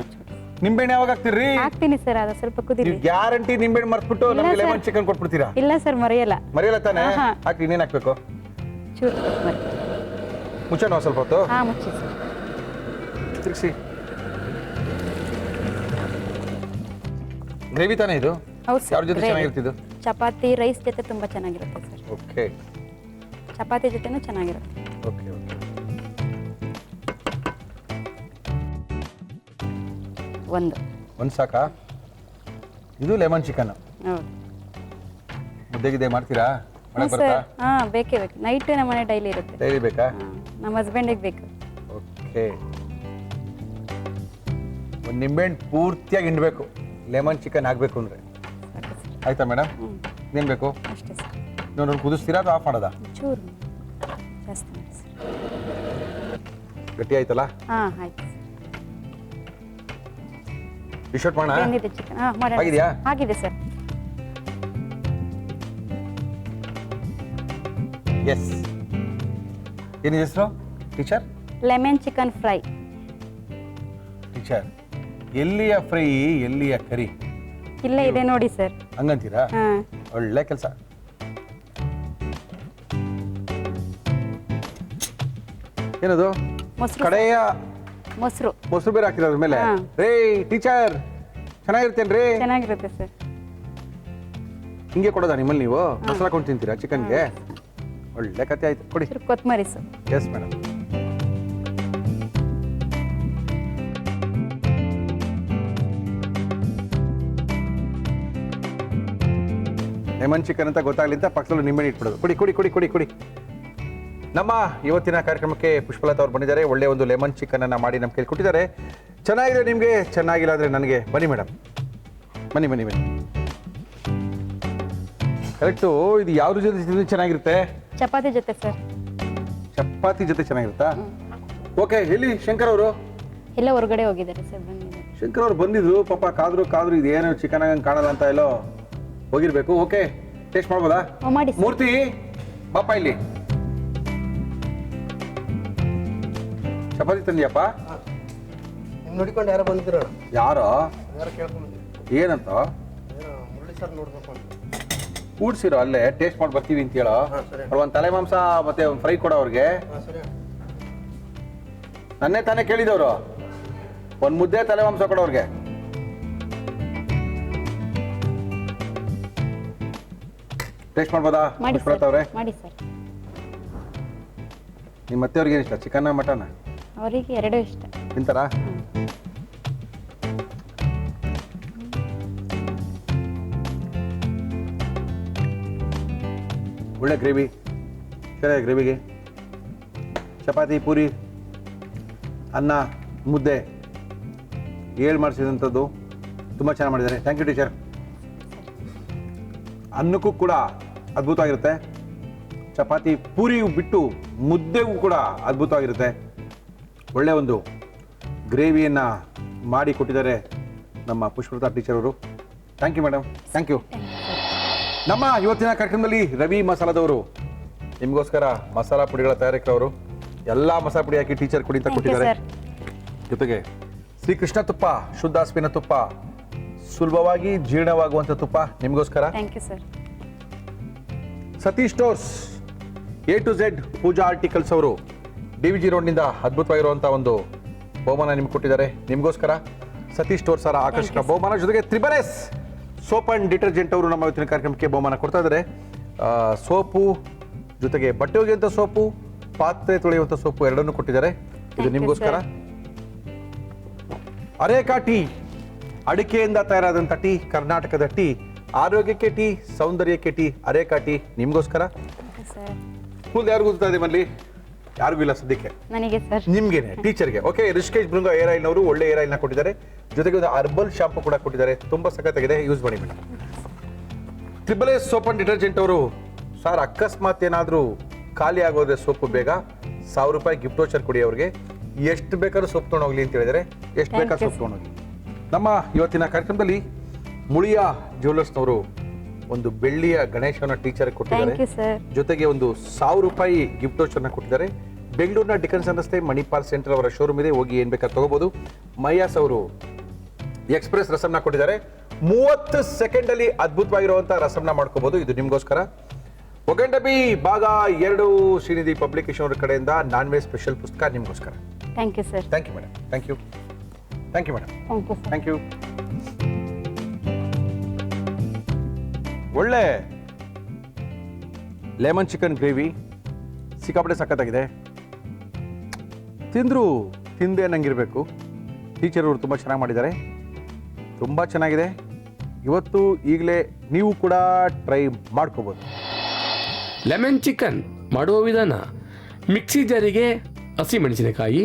ನಿಂಬೆಹಣ್ಣು ಯಾವಾಗ ಹಾಕ್ತೀರಿ? ಹಾಕ್ತೀನಿ ಸರ್, ಅದು ಸ್ವಲ್ಪ ಕುದಿಲಿ. ನೀವು ಗ್ಯಾರಂಟಿ ನಿಂಬೆಹಣ್ಣು ಮರ್ತ್ಬಿಟ್ಟು ಇಲ್ಲ ನಮಗೆ ಸರ್. Lemon chicken ಕೊಟ್ಬಿಡ್ತೀರಾ? ಇಲ್ಲ ಸರ್, ಮರೆಯಲ್ಲ. ಮರೆಯಲ್ಲ ತಾನೇ? ಆಹಾ. ಹಾಕಿ. ಇನ್ನೇನು ಹಾಕ್ಬೇಕು? ಚೂರು ಕೊತ್ತಂಬರಿ. ಮುಚ್ಚೋಣ ಸ್ವಲ್ಪ ಹೊತ್ತು. ಹಾಂ, ಮುಚ್ಚಿ ಸರ್. ತಿರ್ಗಿಸಿ. ಗ್ರೇವಿ ತಾನೇ ಇದು? ಹೌದು ಯಾರ ಸರ್. ಜೊತೆ ಚೆನ್ನಾಗಿರ್ತಿದ್ದು? ಚಪಾತಿ ರೈಸ್ ಜೊತೆ ತುಂಬ ಚೆನ್ನಾಗಿರುತ್ತೆ ಸರ್. ಓಕೆ ಚಪಾತಿ ಜೊತೆನೂ ಚೆನ್ನಾಗಿರುತ್ತೆ. Okay okay. ಒಂದು ಸಾಕಾ? ಇದು ಲೆಮನ್ ಚಿಕನ್. ಹೌದು. ಮುದ್ದೆಗಿದೆ ಮಾಡ್ತೀರಾ? ಹ್ಞೂ ಮಾಡಕ್ಕೆ ಸರ್. ಬರುತ್ತಾ? ಹಾಂ, ಬೇಕೇ ಬೇಕು. ನೈಟ್ ನಮ್ಮ ಮನೆ ಡೈಲಿ ಇರುತ್ತೆ. ಡೈಲಿ ಬೇಕಾ? ಹಾಂ, ನಮ್ಮ ಹಸ್ಬೆಂಡಿಗೆ ಬೇಕು. ಓಕೆ. ಒಂದು ನಿಂಬೆಹಣ್ಣು ಪೂರ್ತಿಯಾಗಿ ಹಿಂಡಬೇಕು ಲೆಮನ್ ಚಿಕನ್ ಆಗಬೇಕು ಅಂದರೆ. ಸಾಕು ಸರ್. ಆಯ್ತಾ ಮೇಡಮ್? ಹ್ಞೂ, ಇನ್ನೇನು ಬೇಕು? ಅಷ್ಟೇ ಸರ್. ಇನ್ನೊಂದು ಕುದಿಸ್ತೀರಾ ಅಥವಾ ಆಫ್ ಮಾಡೋದಾ? ಚೂರು ಜಾಸ್ತಿ ಮಾಡಿ ಸರ್. ಗಟ್ಟಿ ಆಯ್ತಲ್ಲ? ಹಾಂ, ಆಯ್ತು ಸರ್. ಡಿಶ್ ಔಟ್ ಮಾಡೋಣ? ಬೆಂದಿದೆ ಚಿಕನ್. ಹಾಂ, ಮಾಡೋಣ. ಆಗಿದೆಯಾ? ಆಗಿದೆ ಸರ್. ಎಸ್. ಏನಿದೆ ಹೆಸರು teacher? Lemon chicken fry. Teacher, ಎಲ್ಲಿಯ ಫ್ರೈ ಎಲ್ಲಿಯ ಕರಿ ಇಲ್ಲೇ ಇದೆ ನೋಡಿ ಸರ್. ಹಂಗಂತೀರಾ? ಹಾಂ, ಒಳ್ಳೆ ಕೆಲಸ. ಏನದು? ಮೊಸರು. ಕಡೆಯ ಮೊಸರು ಮೊಸರು ಬೇರೆ ಹಾಕಿರೋದ್ರ ಮೇಲೆ. ಹಾ. ರೇ ಟೀಚರ್, ಚೆನ್ನಾಗಿರ್ತೇನ್ರಿ? ಚೆನ್ನಾಗಿರುತ್ತೆ ಸರ್. ಹಿಂಗೆ ಕೊಡೋದಾ ನಿಮ್ಮಲ್ಲಿ ನೀವು? ಮೊಸರು ಹಾಕೊಂಡು ತಿಂತೀರಾ ಚಿಕನ್ಗೆ? ಒಳ್ಳೆ ಕತೆ ಆಯ್ತು, ಕೊಡಿ. ಸರ್ ಕೊತ್ತಂಬರಿ sir. Yes madam. Lemon chicken ಅಂತ ಗೊತ್ತಾಗ್ಲಿ ಅಂತ ಪಕ್ಕದಲ್ಲಿ ನಿಂಬೆಹಣ್ಣು ಇಟ್ಬಿಡೋದು. ಕುಡಿ ಕುಡಿ ಕುಡಿ ಕುಡಿ ಕುಡಿ. ನಮ್ಮ ಇವತ್ತಿನ ಕಾರ್ಯಕ್ರಮಕ್ಕೆ ಪುಷ್ಪಲತಾ ಅವ್ರು ಬಂದಿದ್ದಾರೆ. ಒಳ್ಳೆ ಒಂದು ಲೆಮನ್ ಚಿಕನ್ ಅನ್ನ ಮಾಡಿ ನಮ್ಮ ಕೈಲಿ ಕೊಟ್ಟಿದ್ದಾರೆ. ಚೆನ್ನಾಗಿದೆ ನಿಮಗೆ, ಚೆನ್ನಾಗಿಲ್ಲ ಅಂದರೆ ನನಗೆ. ಬನ್ನಿ ಮೇಡಮ್, ಬನ್ನಿ ಬನ್ನಿ ಬನ್ನಿ. ಕರೆಕ್ಟು. ಇದು ಯಾವ್ದ್ರ ಜೊತೆ ತಿಂದ್ರೆ ಚೆನ್ನಾಗಿರುತ್ತೆ? ಚಪಾತಿ ಜೊತೆ ಸರ್. ಚಪಾತಿ ಜೊತೆ ಚೆನ್ನಾಗಿರುತ್ತಾ? ಓಕೆ. ಎಲ್ಲಿ ಶಂಕರ್ ಅವರು? ಎಲ್ಲ ಹೊರಗಡೆ ಹೋಗಿದ್ದಾರೆ ಸರ್, ಬಂದಿದ್ದಾರೆ. ಶಂಕರ್ ಅವ್ರು ಬಂದಿದ್ರು, ಪಾಪ ಕಾದ್ರು ಕಾದ್ರು, ಇದೇನು ಚಿಕನ್ ಆಗಂಗೆ ಕಾಣಲ್ಲ ಅಂತ ಎಲ್ಲೋ ಹೋಗಿರ್ಬೇಕು. ಓಕೆ, ಟೇಸ್ಟ್ ಮಾಡ್ಬೋದಾ? ಮಾಡಿ ಸರ್. ಮೂರ್ತಿ ಪಾಪ ಇಲ್ಲಿ ಚಪಾತಿ ತಂದಿಯಪ್ಪ? ನೋಡಿಕೊಂಡು ಯಾರೋ ಬಂದಿದ್ರು. ಯಾರೋ ಯಾರೋ ಕೇಳ್ಕೊಂಡ್ಬಂದಿದ್ರು. ಏನಂತ? ಮುರಳಿ ಸರ್ ನೋಡ್ಬೇಕು ಅಂತ. ಕೂಡ್ಸಿರೋ ಅಲ್ಲೇ ಟೇಸ್ಟ್ ಮಾಡಿ ಬರ್ತೀವಿ ಅಂತ ಹೇಳೋ. ಹಾಂ ಸರಿ. ಅವ್ರು ಒಂದು ತಲೆ ಮಾಂಸ ಮತ್ತೆ ಒಂದು ಫ್ರೈ ಕೊಡೋ ಅವ್ರಿಗೆ. ಹಾಂ ಸರಿ. ನನ್ನೇ ತಾನೇ ಕೇಳಿದವರು, ಒಂದು ಮುದ್ದೆ ತಲೆ ಮಾಂಸ ಕೊಡೋರ್ಗೆ. ಟೇಸ್ಟ್ ಮಾಡ್ಬೋದಾ ಮಾಡಿ ಪುಷ್ಪಲತಾ ಅವ್ರೆ? ಸರ್, ಮಾಡಿ ಸರ್. ನಿಮ್ಮ ಅತ್ತೆಯವ್ರಿಗೆ ಏನು ಇಷ್ಟ, ಚಿಕನ್ ಮಟನ್? ಅವರಿಗೆ ಎರಡೂ ಇಷ್ಟ. ತಿಂತಾರಾ? ಒಳ್ಳೆ ಗ್ರೇವಿ, ಚೆನ್ನಾಗಿದೆ ಗ್ರೇವಿಗೆ. ಚಪಾತಿ, ಪೂರಿ, ಅನ್ನ, ಮುದ್ದೆ ಮಾಡಿಸಿದಂಥದ್ದು ತುಂಬ ಚೆನ್ನಾಗಿ ಮಾಡಿದ್ದಾರೆ. Thank you teacher. ಅನ್ನಕ್ಕೂ ಕೂಡ ಅದ್ಭುತವಾಗಿರುತ್ತೆ. ಚಪಾತಿ ಪೂರಿಯು ಬಿಟ್ಟು ಮುದ್ದೆಗೂ ಕೂಡ ಅದ್ಭುತವಾಗಿರುತ್ತೆ. ಒಳ್ಳೆಯ ಒಂದು ಗ್ರೇವಿಯನ್ನು ಮಾಡಿ ಕೊಟ್ಟಿದ್ದಾರೆ ನಮ್ಮ ಪುಷ್ಪಲತಾ ಟೀಚರ್ ಅವರು. Thank you madam, thank you. ನಮ್ಮ ಇವತ್ತಿನ ಕಾರ್ಯಕ್ರಮದಲ್ಲಿ ರವಿ ಮಸಾಲದವರು ನಿಮಗೋಸ್ಕರ ಮಸಾಲಾ ಪುಡಿಗಳ ತಯಾರಕರವರು. ಎಲ್ಲ ಮಸಾಲ ಪುಡಿ ಹಾಕಿ ಟೀಚರ್ ಕುಡಿ ಅಂತ ಥ್ಯಾಂಕ್ ಯು ಕೊಟ್ಟಿದ್ದಾರೆ. ಸರ್. ಜೊತೆಗೆ ಶ್ರೀಕೃಷ್ಣ ತುಪ್ಪ, ಶುದ್ಧ ಹಸುವಿನ ತುಪ್ಪ, ಸುಲಭವಾಗಿ ಜೀರ್ಣವಾಗುವಂಥ ತುಪ್ಪ ನಿಮಗೋಸ್ಕರ. Thank you sir. Satish stores, A to Z pooja articles ಅವರು DVG ರೋಡ್ನಿಂದ ಅದ್ಭುತವಾಗಿರುವಂಥ ಒಂದು ಬಹುಮಾನ ನಿಮ್ಗೆ ಕೊಟ್ಟಿದ್ದಾರೆ. ನಿಮಗೋಸ್ಕರ ಸತೀಶ್ ಸ್ಟೋರ್ಸ್ ಅವರ ಆಕರ್ಷಕ ಬಹುಮಾನ. ಜೊತೆಗೆ ತ್ರಿಬಲ್ ಸೋಪ್ ಅಂಡ್ ಡಿಟರ್ಜೆಂಟ್ ಅವರು ನಮ್ಮ ಇವತ್ತಿನ ಕಾರ್ಯಕ್ರಮಕ್ಕೆ ಬಹುಮಾನ ಕೊಡ್ತಾ ಇದ್ದಾರೆ. ಸೋಪು ಜೊತೆಗೆ ಬಟ್ಟೆ ಒಗೆಯುವಂಥ ಸೋಪು, ಪಾತ್ರೆ ತೊಳೆಯುವಂಥ ಸೋಪು ಎರಡನ್ನೂ ಕೊಟ್ಟಿದ್ದಾರೆ. ಇದು you, ನಿಮಗೋಸ್ಕರ. sir. ಅರೇಕಾ ಟೀ, ಅಡಿಕೆಯಿಂದ ತಯಾರಾದಂಥ ಟೀ, ಕರ್ನಾಟಕದ ಟೀ, ಆರೋಗ್ಯಕ್ಕೆ ಟೀ, ಸೌಂದರ್ಯಕ್ಕೆ ಟೀ, ಅರೇಕಾ ಟೀ ನಿಮಗೋಸ್ಕರ. ಸರ್, ಫುಲ್ ಯಾರಿಗೂ ಗೊತ್ತಾ ಇದೆ ಮಲ್ಲಿ? ಯಾರಿಗೂ ಇಲ್ಲ ಸದ್ಯಕ್ಕೆ. ನನಗೆ ಸರ್. ನಿಮ್ಗೇನೆ, ಟೀಚರ್ಗೆ. Okay, Rishikesh Bhringa hair oil ಅವರು ಒಳ್ಳೆ ಏರ್ ಆಯಿಲ್ನ ಕೊಟ್ಟಿದ್ದಾರೆ. ಜೊತೆಗೆ ಒಂದು ಹರ್ಬಲ್ ಶಾಂಪು ಕೂಡ ಕೊಟ್ಟಿದ್ದಾರೆ. ತುಂಬ ಸಖತ್ತಾಗಿದೆ, ಯೂಸ್ ಮಾಡಿ madam. Triple S soap and detergent ಅವರು, ಸರ್ ಅಕಸ್ಮಾತ್ ಏನಾದರೂ ಖಾಲಿ ಆಗೋದ್ರೆ ಸೋಪು ಬೇಗ ₹1000 ಗಿಫ್ಟ್ ವೋಚರ್ ಕೊಡಿ ಅವ್ರಿಗೆ. ಎಷ್ಟು ಬೇಕಾದ್ರೂ ಸೋಪ್ ತೊಗೊಂಡೋಗ್ಲಿ ಅಂತ ಹೇಳಿದರೆ ಎಷ್ಟು Thank ಬೇಕಾದ್ರೂ you, ಸೋಪ್ ತೊಗೊಂಡೋಗಿ. ನಮ್ಮ ಇವತ್ತಿನ ಕಾರ್ಯಕ್ರಮದಲ್ಲಿ ಮುಳಿಯ ಜ್ಯುವೆಲರ್ಸ್ನವರು ಒಂದು ಬೆಳ್ಳಿಯ ಗಣೇಶನ ಟೀಚರ್ ಕೊಟ್ಟಿದ್ದಾರೆ. Thank you sir. ಜೊತೆಗೆ ಒಂದು ₹1000 ಗಿಫ್ಟ್ ವೋಚರ್ನ ಕೊಟ್ಟಿದ್ದಾರೆ. ಬೆಂಗಳೂರಿನ ಡಿಕನ್ಸನ್ ರಸ್ತೆ ಮಣಿಪಾಲ್ ಸೆಂಟರ್ ಅವರ ಶೋರೂಮ್ ಇದೆ, ಹೋಗಿ ಏನು ಬೇಕಾದ್ರೆ ತಗೋಬಹುದು. ಮೈಯಾಸ್ ಅವರು ಎಕ್ಸ್ಪ್ರೆಸ್ ರಸಮ್ನ ಕೊಟ್ಟಿದ್ದಾರೆ. 30 ಸೆಕೆಂಡಲ್ಲಿ ಅದ್ಭುತವಾಗಿರುವಂಥ ರಸಮ್ನ ಮಾಡ್ಕೋಬಹುದು. ಇದು ನಿಮಗೋಸ್ಕರ. ಒಗಂಡಬಿ ಭಾಗ 2 ಶ್ರೀನಿಧಿ ಪಬ್ಲಿಕೇಶನ್ ಅವರ ಕಡೆಯಿಂದ ನಾನ್ ವೆಜ್ ಸ್ಪೆಷಲ್ ಪುಸ್ತಕ ನಿಮಗೋಸ್ಕರ. Thank you sir. Thank you madam, thank you, thank you madam, thank you sir. Thank you. ಒಳ್ಳೆ ಲೆಮನ್ ಚಿಕನ್ ಗ್ರೇವಿ ಸಿಕ್ಕಾಪಟ್ಟೆ ಸಖತ್ತಾಗಿದೆ. ತಿಂದರೂ ತಿಂದೆ ಅನ್ನಂಗಿರಬೇಕು. ಟೀಚರ್ ಅವರು ತುಂಬ ಚೆನ್ನಾಗಿ ಮಾಡಿದ್ದಾರೆ, ತುಂಬ ಚೆನ್ನಾಗಿದೆ. ಇವತ್ತು ಈಗಲೇ ನೀವು ಕೂಡ ಟ್ರೈ ಮಾಡ್ಕೋಬೋದು. ಲೆಮನ್ ಚಿಕನ್ ಮಾಡುವ ವಿಧಾನ: ಮಿಕ್ಸಿ ಜಾರಿಗೆ ಹಸಿಮೆಣಸಿನಕಾಯಿ,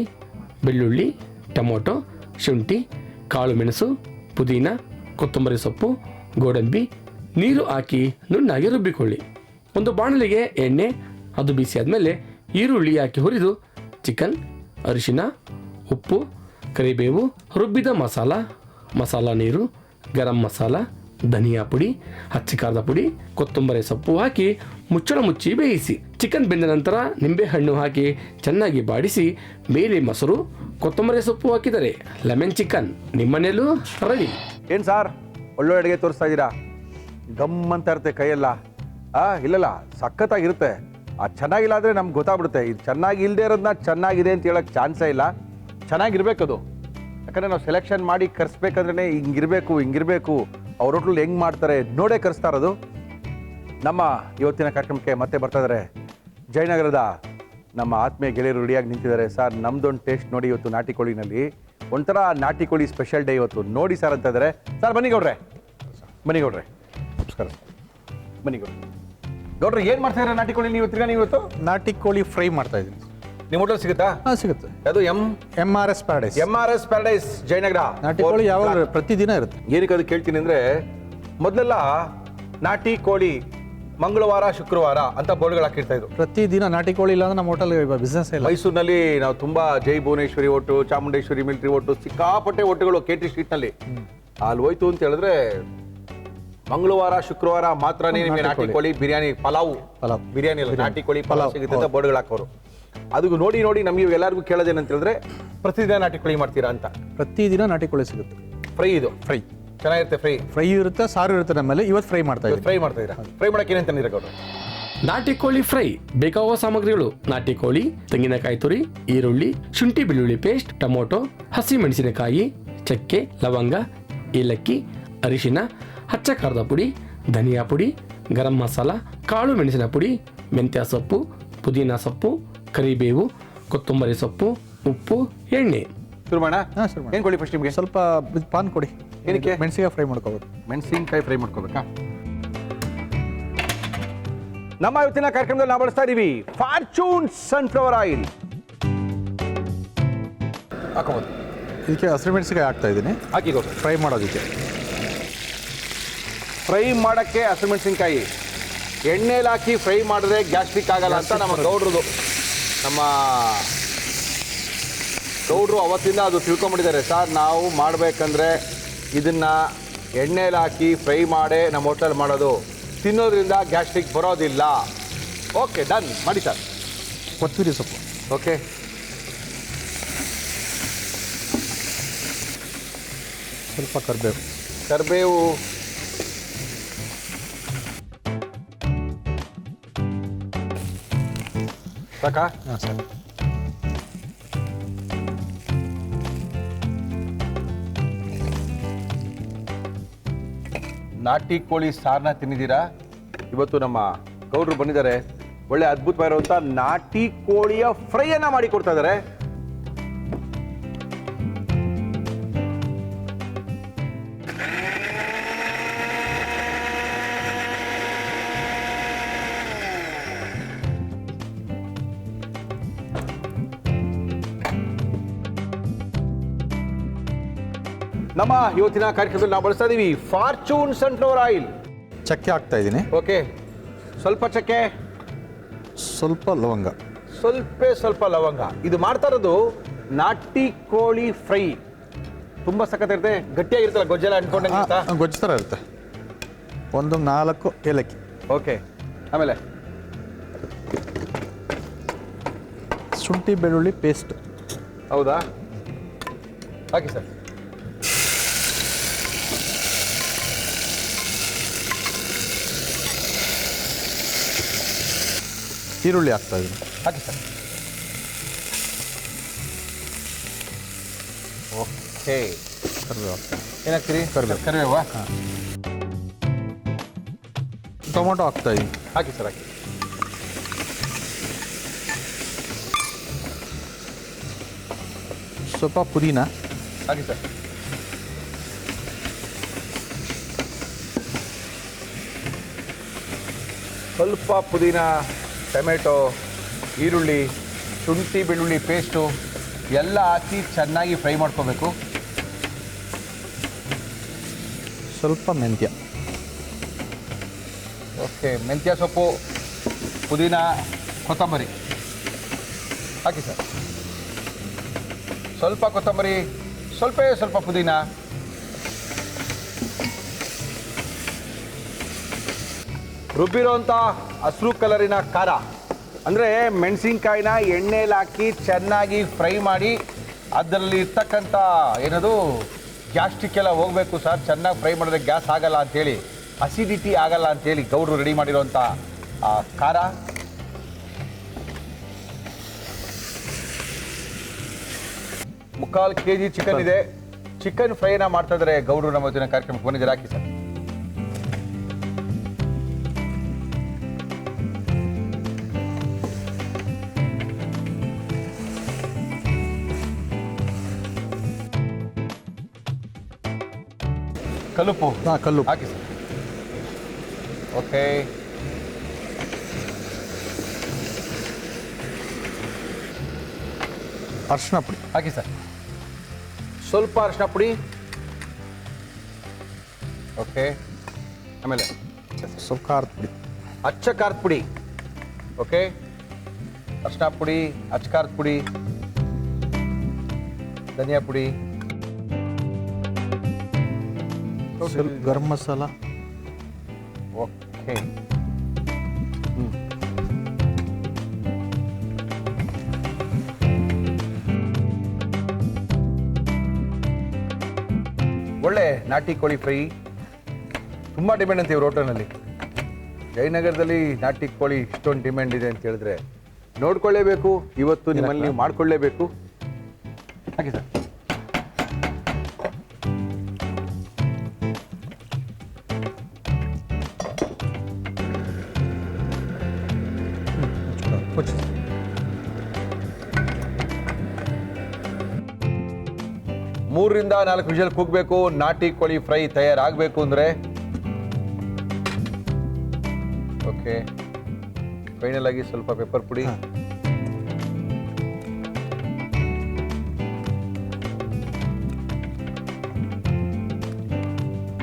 ಬೆಳ್ಳುಳ್ಳಿ, ಟೊಮೊಟೊ, ಶುಂಠಿ, ಕಾಳು ಮೆಣಸು, ಪುದೀನ, ಕೊತ್ತಂಬರಿ ಸೊಪ್ಪು, ಗೋಡಂಬಿ, ನೀರು ಹಾಕಿ ನುಣ್ಣಾಗಿ ರುಬ್ಬಿಕೊಳ್ಳಿ. ಒಂದು ಬಾಣಲಿಗೆ ಎಣ್ಣೆ, ಅದು ಬಿಸಿ ಆದಮೇಲೆ ಈರುಳ್ಳಿ ಹಾಕಿ ಹುರಿದು ಚಿಕನ್, ಅರಿಶಿನ, ಉಪ್ಪು, ಕರಿಬೇವು, ರುಬ್ಬಿದ ಮಸಾಲ ನೀರು, ಗರಂ ಮಸಾಲ, ಧನಿಯಾ ಪುಡಿ, ಹಚ್ಚ ಖಾರದ ಪುಡಿ, ಕೊತ್ತಂಬರಿ ಸೊಪ್ಪು ಹಾಕಿ ಮುಚ್ಚಳ ಮುಚ್ಚಿ ಬೇಯಿಸಿ. ಚಿಕನ್ ಬೆಂದ ನಂತರ ನಿಂಬೆಹಣ್ಣು ಹಾಕಿ ಚೆನ್ನಾಗಿ ಬಾಡಿಸಿ ಮೇಲೆ ಮೊಸರು, ಕೊತ್ತಂಬರಿ ಸೊಪ್ಪು ಹಾಕಿದರೆ ಲೆಮನ್ ಚಿಕನ್ ನಿಮ್ಮನೇಲೂ ರೆಡಿ. ಏನು ಸಾರ್ ಒಳ್ಳೊಳ್ಳೆ ಅಡುಗೆ ತೋರಿಸ್ತಾ ಇದ್ದೀರಾ, ಗಮ್ ಅಂತ ಇರುತ್ತೆ ಕೈಯೆಲ್ಲ. ಇಲ್ಲಲ್ಲ ಸಖತ್ತಾಗಿರುತ್ತೆ. ಚೆನ್ನಾಗಿಲ್ಲ ಅಂದರೆ ನಮ್ಗೆ ಗೊತ್ತಾಗ್ಬಿಡುತ್ತೆ. ಇದು ಚೆನ್ನಾಗಿ ಇಲ್ಲದೆ ಇರೋದನ್ನ ಚೆನ್ನಾಗಿದೆ ಅಂತ ಹೇಳೋಕ್ಕೆ ಚಾನ್ಸೇ ಇಲ್ಲ. ಚೆನ್ನಾಗಿರ್ಬೇಕದು. ಯಾಕಂದರೆ ನಾವು ಸೆಲೆಕ್ಷನ್ ಮಾಡಿ ಕರೆಸ್ಬೇಕಂದ್ರೆ ಹಿಂಗಿರಬೇಕು ಅವ್ರ ಹೋಟ್ಲಲ್ಲಿ ಹೆಂಗೆ ಮಾಡ್ತಾರೆ ನೋಡೇ ಕರೆಸ್ತಾ ಇರೋದು. ನಮ್ಮ ಇವತ್ತಿನ ಕಾರ್ಯಕ್ರಮಕ್ಕೆ ಮತ್ತೆ ಬರ್ತಾ ಇದ್ದಾರೆ ಜಯನಗರದ ನಮ್ಮ ಆತ್ಮೀಯ ಗೆಳೆಯರು ರೆಡಿಯಾಗಿ ನಿಂತಿದ್ದಾರೆ. ಸರ್ ನಮ್ದೊಂದು ಟೇಸ್ಟ್ ನೋಡಿ ಇವತ್ತು ನಾಟಿ ಕೋಳಿನಲ್ಲಿ ಒಂಥರ ನಾಟಿ ಕೋಳಿ ಸ್ಪೆಷಲ್ ಡೇ ಇವತ್ತು ನೋಡಿ ಸರ್ ಅಂತ ಇದ್ದಾರೆ. ಸರ್ ಬನ್ನಿ ಗೌಡ್ರೆ, ನಮಸ್ಕಾರ. ಬನ್ನಿ ಗೌಡ್ರೆ ಏನು ಮಾಡ್ತಾ ಇದ್ದಾರೆ ನಾಟಿ ಕೋಳಿ ನೀವು ತಿರ್ಗಾ? ನೀವು ಇವತ್ತು ನಾಟಿ ಕೋಳಿ ಫ್ರೈ ಮಾಡ್ತಾ ಇದ್ದೀನಿ. ನಿಮ್ಮ ಹೋಟೆಲ್ ಸಿಗುತ್ತಾ? ಸಿಗುತ್ತೆ. ಅದು MRS paradise. MRS paradise Jayanagar. ನಾಟಿ ಕೋಳಿ ಯಾವಾಗ ಪ್ರತಿದಿನ ಇರುತ್ತೆ. ಏನಕ್ಕೆ ಅದು ಕೇಳ್ತೀನಿ ಅಂದರೆ, ಮೊದಲೆಲ್ಲ ನಾಟಿ ಕೋಳಿ ಮಂಗಳವಾರ ಶುಕ್ರವಾರ ಅಂತ ಬೋರ್ಡ್ಗಳು ಹಾಕಿರ್ತಾ ಇದ್ರು. ಪ್ರತಿದಿನ ನಾಟಿ ಕೋಳಿ ಇಲ್ಲ ಅಂದ್ರೆ ನಮ್ಮ ಹೋಟೆಲ್ ಬಿಸ್ನೆಸ್ ಇಲ್ಲ. ಮೈಸೂರಿನಲ್ಲಿ ನಾವು ತುಂಬಾ ಜೈ ಭುವನೇಶ್ವರಿ ಒಟ್ಟು, ಚಾಮುಂಡೇಶ್ವರಿ ಮಿಲಿಟರಿ ಒಟ್ಟು, ಸಿಕ್ಕಾಪಟ್ಟೆ ಒಟ್ಟುಗಳು KT ಸ್ಟ್ರೀಟ್ನಲ್ಲಿ. ಅಲ್ಲಿ ಹೋಯ್ತು ಅಂತ ಹೇಳಿದ್ರೆ ಮಂಗಳವಾರ ಶುಕ್ರವಾರ ಮಾತ್ರನೇ ನಿಮಗೆ ನಾಟಿ ಕೋಳಿ ಬಿರಿಯಾನಿ, ಪಲಾವ್ ಬಿರಿಯಾನಿ ಅಲ್ಲ, ನಾಟಿ ಕೋಳಿ ಪಲಾವ್ ಸಿಗುತ್ತೆ ಅಂತ ಬೋರ್ಡ್ಗಳು ಹಾಕೋರು. ಅದು ನೋಡಿ ನಮಗೆ ಎಲ್ಲರಿಗೂ ಕೇಳೋದೇನಂತ ಹೇಳಿದ್ರೆ, ಪ್ರತಿದಿನ ನಾಟಿ ಕೋಳಿ ಮಾಡ್ತೀರಾ ಅಂತ. ಪ್ರತಿದಿನ ನಾಟಿ ಕೋಳಿ ಸಿಗುತ್ತೆ. ಫ್ರೈ ಇದು ಫ್ರೈ ಚೆನ್ನಾಗಿರುತ್ತೆ. ಫ್ರೈ ಇರುತ್ತೆ, ಸಾರು ಇರುತ್ತೆ. ನಮ್ಮಲ್ಲಿ ಇವತ್ತು ಫ್ರೈ ಮಾಡ್ತಾ ಇದ್ದೀವಿ. ಫ್ರೈ ಮಾಡ್ತಾ ಇದ್ದೀರಾ? ಫ್ರೈ ಮಾಡಕ್ಕೆ ಏನೇನು ತಂದಿರಬೇಕು? ನಾಟಿ ಕೋಳಿ ಫ್ರೈ ಬೇಕಾಗುವ ಸಾಮಗ್ರಿಗಳು: ನಾಟಿ ಕೋಳಿ, ತೆಂಗಿನಕಾಯಿ ತುರಿ, ಈರುಳ್ಳಿ, ಶುಂಠಿ ಬೆಳ್ಳುಳ್ಳಿ ಪೇಸ್ಟ್, ಟೊಮೊಟೊ, ಹಸಿ ಮೆಣಸಿನಕಾಯಿ, ಚಕ್ಕೆ, ಲವಂಗ, ಏಲಕ್ಕಿ, ಅರಿಶಿನ, ಹಚ್ಚ ಖಾರದ ಪುಡಿ, ಧನಿಯಾ ಪುಡಿ, ಗರಂ ಮಸಾಲ, ಕಾಳು ಮೆಣಸಿನ ಪುಡಿ, ಮೆಂತ್ಯ ಸೊಪ್ಪು, ಪುದೀನ ಸೊಪ್ಪು, ಕರಿಬೇವು, ಕೊತ್ತಂಬರಿ ಸೊಪ್ಪು, ಉಪ್ಪು, ಎಣ್ಣೆ. ಶುರು ಮಾಡೋಣ? ಹಾಂ ಸರ್. ಏನು ಕೊಡಿ ಫಸ್ಟ್ ನಿಮಗೆ? ಸ್ವಲ್ಪ ಪಾನ್ ಕೊಡಿ. ಏನಕ್ಕೆ? ಮೆಣಸಿಗೆ ಫ್ರೈ ಮಾಡ್ಕೋಬೋದು. ಮೆಣಸಿನ್ಕಾಯಿ ಫ್ರೈ ಮಾಡ್ಕೋಬೇಕಾ? ನಮ್ಮ ಇವತ್ತಿನ ಕಾರ್ಯಕ್ರಮದಲ್ಲಿ ನಾವು ಬಳಸ್ತಾ ಇದೀವಿ ಫಾರ್ಚೂನ್ ಸನ್ಫ್ಲವರ್ ಆಯಿಲ್. ಹಾಕೋಬೋದು. ಇದಕ್ಕೆ ಹಸಿರು ಮೆಣಸಿಕಾಯಿ ಹಾಕ್ತಾ ಇದ್ದೀನಿ. ಹಾಕಿ ಫ್ರೈ ಮಾಡೋದಕ್ಕೆ. ಫ್ರೈ ಮಾಡೋಕ್ಕೆ ಹಸಿಮೆಣಸಿನ್ಕಾಯಿ ಎಣ್ಣೆಲಿ ಹಾಕಿ ಫ್ರೈ ಮಾಡಿದ್ರೆ ಗ್ಯಾಸ್ಟ್ರಿಕ್ ಆಗಲ್ಲ ಅಂತ ನಮ್ಮ ಗೌಡ್ರದು. ನಮ್ಮ ಗೌಡ್ರು ಅವತ್ತಿಂದ ಅದು ತಿಳ್ಕೊಂಬಿಟ್ಟಿದ್ದಾರೆ. ಸರ್ ನಾವು ಮಾಡಬೇಕಂದ್ರೆ ಇದನ್ನು ಎಣ್ಣೆಲಿ ಹಾಕಿ ಫ್ರೈ ಮಾಡೇ ನಮ್ಮ ಹೋಟೆಲ್ ಮಾಡೋದು, ತಿನ್ನೋದ್ರಿಂದ ಗ್ಯಾಸ್ಟ್ರಿಕ್ ಬರೋದಿಲ್ಲ. ಓಕೆ, ಡನ್ ಮಾಡಿ ಸರ್. ಕೊತ್ತಂಬರಿ ಸೊಪ್ಪು. ಓಕೆ, ಸ್ವಲ್ಪ ಕರಿಬೇವು, ಸಾಕಾ? ಹಾಂ ಸರ್. ನಾಟಿ ಕೋಳಿ ಸಾರನ್ನ ತಿನ್ನಿದ್ದೀರಾ? ಇವತ್ತು ನಮ್ಮ ಗೌಡ್ರು ಬಂದಿದ್ದಾರೆ, ಒಳ್ಳೆ ಅದ್ಭುತವಾಗಿರುವಂಥ ನಾಟಿ ಕೋಳಿಯ ಫ್ರೈಯನ್ನು ಮಾಡಿ ಕೊಡ್ತಾ ಇದ್ದಾರೆ. ನಮ್ಮ ಇವತ್ತಿನ ಕಾರ್ಯಕ್ರಮದಲ್ಲಿ ನಾವು ಬಳಸ್ತಾ ಇದೀವಿ ಫಾರ್ಚೂನ್ ಸನ್ಫ್ಲವರ್ ಆಯಿಲ್. ಚಕ್ಕೆ ಹಾಕ್ತಾ ಇದ್ದೀನಿ. ಓಕೆ, ಸ್ವಲ್ಪ ಚಕ್ಕೆ, ಸ್ವಲ್ಪ ಲವಂಗ, ಸ್ವಲ್ಪ ಲವಂಗ. ಇದು ಮಾಡ್ತಾ ಇರೋದು ನಾಟಿ ಕೋಳಿ ಫ್ರೈ. ತುಂಬ ಸಖತ್ತಿರುತ್ತೆ, ಗಟ್ಟಿಯಾಗಿರುತ್ತಲ್ಲ, ಗೊಜ್ಜೆಲ್ಲ ಅಂಟ್ಕೊಂಡಂಗಿರುತ್ತಾ? ಗೊಜ್ಜು ಥರ ಇರುತ್ತೆ. ಒಂದು 4 ಏಲಕ್ಕಿ. ಓಕೆ, ಆಮೇಲೆ ಶುಂಠಿ ಬೆಳ್ಳುಳ್ಳಿ ಪೇಸ್ಟ್. ಹೌದಾ? ಹಾಕಿ ಸರ್. ಈರುಳ್ಳಿ ಹಾಕ್ತಾ ಇದ್ದೀನಿ. ಹಾಕಿ ಸರ್. ಓಕೆ, ಕರಿಬೇವು ಹಾಕ್ತಾ ಏನಾಗ್ತೀರಿ? ಕರಿಬೇವು. ಕರಿಬೇವಾ? ಹಾಂ. ಟೊಮೊಟೊ ಹಾಕ್ತಾ ಇದ್ದೀನಿ. ಹಾಕಿ ಸರ್, ಹಾಕಿ. ಸ್ವಲ್ಪ ಪುದೀನ ಹಾಕಿ ಸರ್. ಸ್ವಲ್ಪ ಪುದೀನ, ಟೊಮೆಟೊ, ಈರುಳ್ಳಿ, ಶುಂಠಿ ಬೆಳ್ಳುಳ್ಳಿ ಪೇಸ್ಟು ಎಲ್ಲ ಹಾಕಿ ಚೆನ್ನಾಗಿ ಫ್ರೈ ಮಾಡ್ಕೋಬೇಕು. ಸ್ವಲ್ಪ ಮೆಂತ್ಯ. ಓಕೆ, ಮೆಂತ್ಯ ಸೊಪ್ಪು, ಪುದೀನ, ಕೊತ್ತಂಬರಿ ಹಾಕಿ ಸರ್. ಸ್ವಲ್ಪ ಕೊತ್ತಂಬರಿ, ಸ್ವಲ್ಪ ಪುದೀನ, ರುಬ್ಬಿರೋಂಥ ಹಸಿರು ಕಲರಿನ ಖಾರ ಅಂದರೆ ಮೆಣಸಿನ್ಕಾಯಿನ ಎಣ್ಣೆಲಿ ಹಾಕಿ ಚೆನ್ನಾಗಿ ಫ್ರೈ ಮಾಡಿ ಅದರಲ್ಲಿ ಇರ್ತಕ್ಕಂಥ ಏನದು ಗ್ಯಾಸ್ಟ್ರಿಕ್ ಎಲ್ಲ ಹೋಗಬೇಕು ಸರ್, ಚೆನ್ನಾಗಿ ಫ್ರೈ ಮಾಡಿದ್ರೆ ಗ್ಯಾಸ್ ಆಗಲ್ಲ ಅಂಥೇಳಿ, ಅಸಿಡಿಟಿ ಆಗಲ್ಲ ಅಂಥೇಳಿ ಗೌಡ್ರು ರೆಡಿ ಮಾಡಿರೋಂಥ ಖಾರ. ಮುಕ್ಕಾಲು kg ಚಿಕನ್ ಇದೆ. ಚಿಕನ್ ಫ್ರೈನ ಮಾಡ್ತಾ ಇದ್ದಾರೆ ಗೌಡ್ರು ನಮ್ಮ ಇವತ್ತಿನ ಕಾರ್ಯಕ್ರಮಕ್ಕೆ ಬಂದಿದ್ದಾರೆ. ಹಾಕಿ ಸರ್. ಕಲ್ಲುಪ್ಪು ಹಾಂ ಕಲ್ಲು ಹಾಕಿ ಸರ್. ಓಕೆ, ಅರ್ಶಿನ ಪುಡಿ ಹಾಕಿ ಸರ್. ಸ್ವಲ್ಪ ಅರಿಶಿನ ಪುಡಿ. ಓಕೆ, ಆಮೇಲೆ ಸ್ವಲ್ಪ ಖಾರದ ಪುಡಿ ಅಚ್ಚ ಖಾರದ ಪುಡಿ. ಓಕೆ, ಅರಿಶಿನ ಪುಡಿ, ಅಚ್ಚ ಖಾರದ ಪುಡಿ, ಧನಿಯಾ ಪುಡಿ, ಸ್ವಲ್ಪ ಗರಂ ಮಸಾಲ. ಓಕೆ, ಒಳ್ಳೆ ನಾಟಿ ಕೋಳಿ ಫ್ರೈ ತುಂಬ ಡಿಮ್ಯಾಂಡ್ ಅಂತ ಇವ್ರ ಹೋಟೆಲ್ನಲ್ಲಿ. ಜಯನಗರದಲ್ಲಿ ನಾಟಿ ಕೋಳಿ ಇಷ್ಟೊಂದು ಡಿಮ್ಯಾಂಡ್ ಇದೆ ಅಂತ ಹೇಳಿದ್ರೆ ನೋಡ್ಕೊಳ್ಳೇಬೇಕು. ಇವತ್ತು ನಿಮ್ಮಲ್ಲಿ ನೀವು ಮಾಡ್ಕೊಳ್ಳೇಬೇಕು. ಹಾಗೆ ಸರ್. ಮುಚ್ಚಿ. 3 ರಿಂದ 4 ವಿಷಲ್ ಕೂಗಬೇಕು. ನಾಟಿ ಕೋಳಿ ಫ್ರೈ ತಯಾರಾಗಬೇಕು ಅಂದರೆ. ಓಕೆ, ಫೈನಲ್ ಆಗಿ ಸ್ವಲ್ಪ ಪೆಪ್ಪರ್ ಪುಡಿ.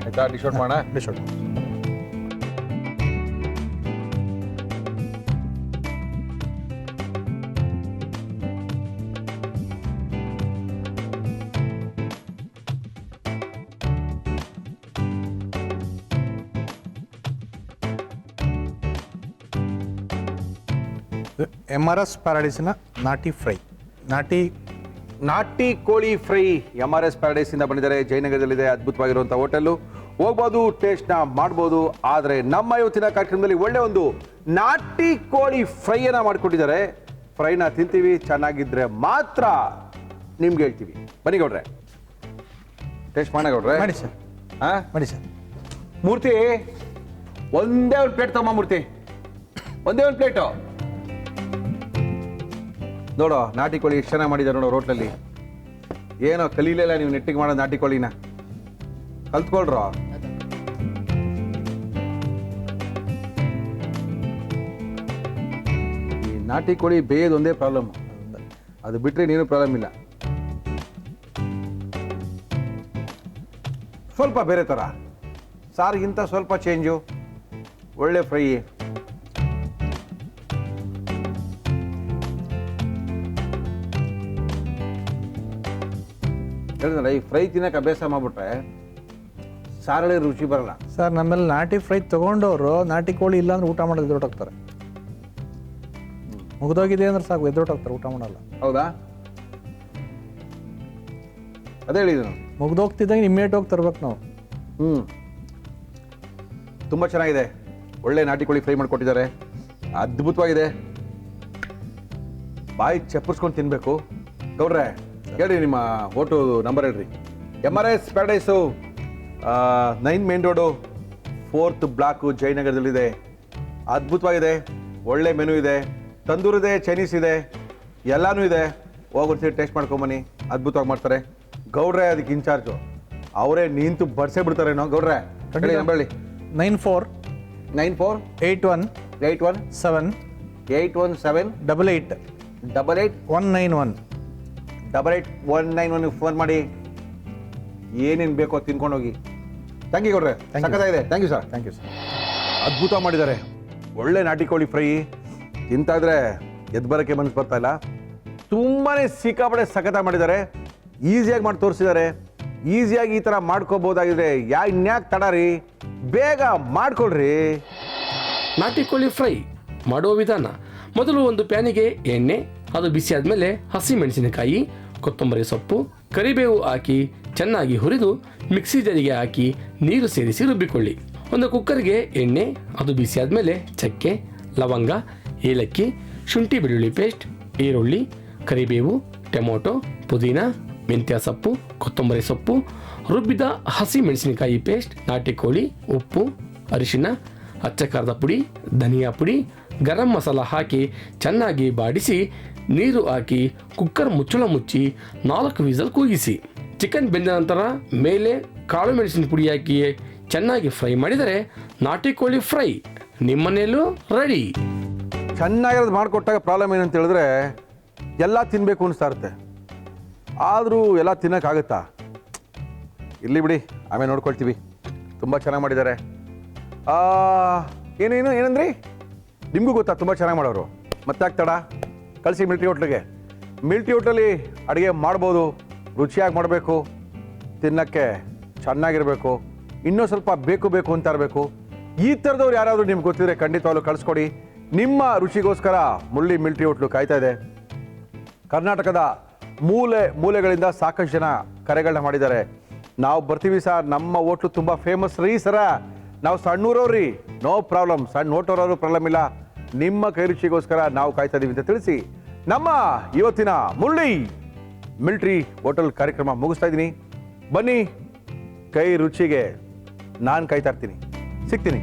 ಆಯ್ತಾ, ಡಿಶ್ ಔಟ್ ಮಾಡೋಣ. Dish out. MRS ಪ್ಯಾರಡೈಸಿನ ನಾಟಿ ಫ್ರೈ. ನಾಟಿ ಕೋಳಿ ಫ್ರೈ MRS ಪ್ಯಾರಡೈಸ್ ಇಂದ ಬಂದಿದ್ದಾರೆ. ಜಯನಗರದಲ್ಲಿದೆ, ಅದ್ಭುತವಾಗಿರುವಂಥ ಹೋಟೆಲ್ಲು. ಹೋಗ್ಬೋದು, ಟೇಸ್ಟ್ನ ಮಾಡ್ಬೋದು. ಆದರೆ ನಮ್ಮ ಇವತ್ತಿನ ಕಾರ್ಯಕ್ರಮದಲ್ಲಿ ಒಳ್ಳೆ ಒಂದು ನಾಟಿ ಕೋಳಿ ಫ್ರೈಯನ್ನು ಮಾಡಿಕೊಟ್ಟಿದ್ದಾರೆ. ಫ್ರೈನ ತಿಂತೀವಿ, ಚೆನ್ನಾಗಿದ್ರೆ ಮಾತ್ರ ನಿಮ್ಗೆ ಹೇಳ್ತೀವಿ. ಬನ್ನಿ ಗೌಡ್ರೆ, ಟೇಸ್ಟ್ ಮಾಡೋಣ ಗೌಡ್ರೆ. ಮಾಡಿ ಸರ್, ಹಾಂ ಮಾಡಿ ಸರ್. ಮೂರ್ತಿ, ಒಂದೇ ಒಂದು ಪ್ಲೇಟ್ ತಮ್ಮ ಮೂರ್ತಿ, ಒಂದೇ ಒಂದು ಪ್ಲೇಟು. ನೋಡೋ ನಾಟಿ ಕೋಳಿ ಎಷ್ಟು ಚೆನ್ನಾಗಿ ಮಾಡಿದ್ದಾರೆ ನೋಡೋ ರೋಟ್ಲಲ್ಲಿ. ಏನೋ ಕಲೀಲಿಲ್ಲ ನೀವು ನೆಟ್ಟಿಗೆ ಮಾಡೋ ನಾಟಿ ಕೋಳಿನ, ಕಲ್ತ್ಕೊಳ್ರೋ. ಈ ನಾಟಿ ಕೋಳಿ ಬೇಯೋದು ಒಂದೇ ಪ್ರಾಬ್ಲಮ್, ಅದು ಬಿಟ್ಟರೆ ನೀನು ಪ್ರಾಬ್ಲಮ್ ಇಲ್ಲ. ಸ್ವಲ್ಪ ಬೇರೆ ಥರ ಸಾರಿಗಿಂತ ಸ್ವಲ್ಪ ಚೇಂಜು, ಒಳ್ಳೆ ಫ್ರೈ. ಹೇಳಿದ್ರೆ ಈ ಫ್ರೈ ತಿನ್ನಕ್ಕೆ ಅಭ್ಯಾಸ ಮಾಡ್ಬಿಟ್ರೆ ಸಾರಳೆ ರುಚಿ ಬರಲ್ಲ ಸರ್. ನಮ್ಮಲ್ಲಿ ನಾಟಿ ಫ್ರೈ ತೊಗೊಂಡವರು ನಾಟಿ ಕೋಳಿ ಇಲ್ಲ ಅಂದ್ರೆ ಊಟ ಮಾಡೋದು ಎದ್ದೊಟ್ಟೋಗ್ತಾರೆ. ಮುಗಿದೋಗಿದೆ ಅಂದ್ರೆ ಸಾಕು, ಎದ್ದೊಟ್ಟೋಗ್ತಾರೆ, ಊಟ ಮಾಡಲ್ಲ. ಹೌದಾ? ಅದೇ ಹೇಳಿದ್ದು ನಾನು. ಮುಗ್ದೋಗ್ತಿದ್ದಂಗೆ ಇಮ್ಮಿಡಿಯೇಟ್ ಹೋಗಿ ತರ್ಬೇಕು ನಾವು. ತುಂಬ ಚೆನ್ನಾಗಿದೆ. ಒಳ್ಳೆ ನಾಟಿ ಕೋಳಿ ಫ್ರೈ ಮಾಡಿಕೊಟ್ಟಿದ್ದಾರೆ, ಅದ್ಭುತವಾಗಿದೆ. ಬಾಯಿ ಚಪ್ಪರ್ಸ್ಕೊಂಡು ತಿನ್ನಬೇಕು. ಗೌಡ್ರೆ ಹೇಳ್ರಿ, ನಿಮ್ಮ ಹೋಟು ನಂಬರ್ ಹೇಳ್ರಿ. MRS paradise 9 main road 4th block ಜಯನಗರದಲ್ಲಿದೆ. ಅದ್ಭುತವಾಗಿದೆ, ಒಳ್ಳೆ ಮೆನು ಇದೆ. ತಂದೂರ್ ಇದೆ, ಚೈನೀಸ್ ಇದೆ, ಎಲ್ಲನೂ ಇದೆ. ಹೋಗ್ಬಿಡ್ತೀವಿ, ಟೇಸ್ಟ್ ಮಾಡ್ಕೊಂಬನ್ನಿ. ಅದ್ಭುತವಾಗಿ ಮಾಡ್ತಾರೆ. ಗೌಡ್ರೆ ಅದಕ್ಕೆ ಇನ್ಚಾರ್ಜು, ಅವರೇ ನಿಂತು ಬಡ್ಸೇ ಬಿಡ್ತಾರೇನೋ. ಗೌಡ್ರೆ ಹೇಳಿ ನಂಬರ್ ಹೇಳಿ. 9481817817 8817 88 ಫೋನ್ ಮಾಡಿ ಏನೇನು ಬೇಕೋ ತಿನ್ಕೊಂಡು ಹೋಗಿ. ಥ್ಯಾಂಕ್ ಯು ಗೌಡ್ರೆ, ಸಖತ್ತಾಗಿದೆ. Thank you sir. Thank you sir. ಅದ್ಭುತ ಮಾಡಿದ್ದಾರೆ. ಒಳ್ಳೆ ನಾಟಿ ಕೋಳಿ ಫ್ರೈ ತಿಂತಾ ಇದ್ರೆ ಎದ್ದು ಬರೋಕ್ಕೆ ಮನಸ್ಸು ಬರ್ತಾ ಇಲ್ಲ. ತುಂಬಾ ಸಿಕ್ಕಾಪಟ್ಟೆ ಸಖತ್ತಾಗಿ ಮಾಡಿದ್ದಾರೆ. ಈಸಿಯಾಗಿ ಮಾಡಿ ತೋರಿಸಿದ್ದಾರೆ. ಈಸಿಯಾಗಿ ಈ ಥರ ಮಾಡ್ಕೋಬೋದಾಗಿದ್ರೆ ಇನ್ಯಾಕೆ ತಡ ರೀ, ಬೇಗ ಮಾಡ್ಕೊಳ್ರಿ. ನಾಟಿ ಕೋಳಿ ಫ್ರೈ ಮಾಡುವ ವಿಧಾನ. ಮೊದಲು ಒಂದು ಪ್ಯಾನಿಗೆ ಎಣ್ಣೆ, ಅದು ಬಿಸಿ ಆದಮೇಲೆ ಹಸಿ ಮೆಣಸಿನಕಾಯಿ, ಕೊತ್ತಂಬರಿ ಸೊಪ್ಪು, ಕರಿಬೇವು ಹಾಕಿ ಚೆನ್ನಾಗಿ ಹುರಿದು ಮಿಕ್ಸಿ ಜಾರಿಗೆ ಹಾಕಿ ನೀರು ಸೇರಿಸಿ ರುಬ್ಬಿಕೊಳ್ಳಿ. ಒಂದು ಕುಕ್ಕರ್ಗೆ ಎಣ್ಣೆ, ಅದು ಬಿಸಿ ಆದಮೇಲೆ ಚಕ್ಕೆ, ಲವಂಗ, ಏಲಕ್ಕಿ, ಶುಂಠಿ ಬೆಳ್ಳುಳ್ಳಿ ಪೇಸ್ಟ್, ಈರುಳ್ಳಿ, ಕರಿಬೇವು, ಟೊಮೊಟೊ, ಪುದೀನ, ಮೆಂತ್ಯ ಸೊಪ್ಪು, ಕೊತ್ತಂಬರಿ ಸೊಪ್ಪು, ರುಬ್ಬಿದ ಹಸಿ ಮೆಣಸಿನಕಾಯಿ ಪೇಸ್ಟ್, ನಾಟಿ ಕೋಳಿ, ಉಪ್ಪು, ಅರಿಶಿನ, ಅಚ್ಚ ಖಾರದ ಪುಡಿ, ಧನಿಯಾ ಪುಡಿ, ಗರಂ ಮಸಾಲ ಹಾಕಿ ಚೆನ್ನಾಗಿ ಬಾಡಿಸಿ ನೀರು ಹಾಕಿ ಕುಕ್ಕರ್ ಮುಚ್ಚಳ ಮುಚ್ಚಿ 4 ವಿಸಲ್ ಕೂಗಿಸಿ. ಚಿಕನ್ ಬೆಂದ ನಂತರ ಮೇಲೆ ಕಾಳು ಮೆಣಸಿನ ಪುಡಿ ಹಾಕಿ ಚೆನ್ನಾಗಿ ಫ್ರೈ ಮಾಡಿದರೆ ನಾಟಿ ಕೋಳಿ ಫ್ರೈ ನಿಮ್ಮನೆಯಲ್ಲೂ ರೆಡಿ. ಚೆನ್ನಾಗಿರೋದು ಮಾಡಿಕೊಟ್ಟಾಗ ಪ್ರಾಬ್ಲಮ್ ಏನಂತ ಹೇಳಿದ್ರೆ ಎಲ್ಲ ತಿನ್ನಬೇಕು ಅನಿಸ್ತಾ ಇರುತ್ತೆ, ಆದರೂ ಎಲ್ಲ ತಿನ್ನೋಕ್ಕಾಗುತ್ತಾ? ಇರಲಿ ಬಿಡಿ, ಆಮೇಲೆ ನೋಡ್ಕೊಳ್ತೀವಿ. ತುಂಬ ಚೆನ್ನಾಗಿ ಮಾಡಿದ್ದಾರೆ. ಏನಂದ್ರಿ? ನಿಮಗೂ ಗೊತ್ತಾ ತುಂಬ ಚೆನ್ನಾಗಿ ಮಾಡೋರು, ಮತ್ತೆ ಆಗ್ತಾಡ ಕಳಿಸಿ ಮಿಲ್ಟ್ರಿ ಹೋಟ್ಲಿಗೆ. ಮಿಲ್ಟ್ರಿ ಹೋಟ್ಲಲ್ಲಿ ಅಡುಗೆ ಮಾಡ್ಬೋದು, ರುಚಿಯಾಗಿ ಮಾಡಬೇಕು, ತಿನ್ನೋಕ್ಕೆ ಚೆನ್ನಾಗಿರಬೇಕು, ಇನ್ನೂ ಸ್ವಲ್ಪ ಬೇಕು ಅಂತ ಇರಬೇಕು. ಈ ಥರದವ್ರು ಯಾರಾದರೂ ನಿಮ್ಗೆ ಗೊತ್ತಿದ್ರೆ ಖಂಡಿತವಾಗ್ಲೂ ಕಳಿಸ್ಕೊಡಿ. ನಿಮ್ಮ ರುಚಿಗೋಸ್ಕರ ಮುಳ್ಳಿ ಮಿಲ್ಟ್ರಿ ಹೋಟ್ಲು ಕಾಯ್ತಾ ಇದೆ. ಕರ್ನಾಟಕದ ಮೂಲೆಗಳಿಂದ ಸಾಕಷ್ಟು ಜನ ಕರೆಗಳನ್ನ ಮಾಡಿದ್ದಾರೆ. ನಾವು ಬರ್ತೀವಿ ಸರ್, ನಮ್ಮ ಹೋಟ್ಲು ತುಂಬ ಫೇಮಸ್ ರೀ ಸರ, ನಾವು ಸಣ್ಣೂರವ್ರಿ, ನೋ ಪ್ರಾಬ್ಲಮ್, ಸಣ್ಣ ಹೋಟೋರವರು ಪ್ರಾಬ್ಲಮ್ ಇಲ್ಲ, ನಿಮ್ಮ ಕೈ ರುಚಿಗೋಸ್ಕರ ನಾವು ಕಾಯ್ತಾ ಇದೀವಿ ಅಂತ ತಿಳಿಸಿ ನಮ್ಮ ಇವತ್ತಿನ ಮುಳ್ಳಿ ಮಿಲ್ಟ್ರಿ ಹೋಟೆಲ್ ಕಾರ್ಯಕ್ರಮ ಮುಗಿಸ್ತಾ ಇದ್ದೀನಿ. ಬನ್ನಿ, ಕೈ ರುಚಿಗೆ ನಾನು ಕಾಯ್ತಾ ಇರ್ತೀನಿ. ಸಿಗ್ತೀನಿ.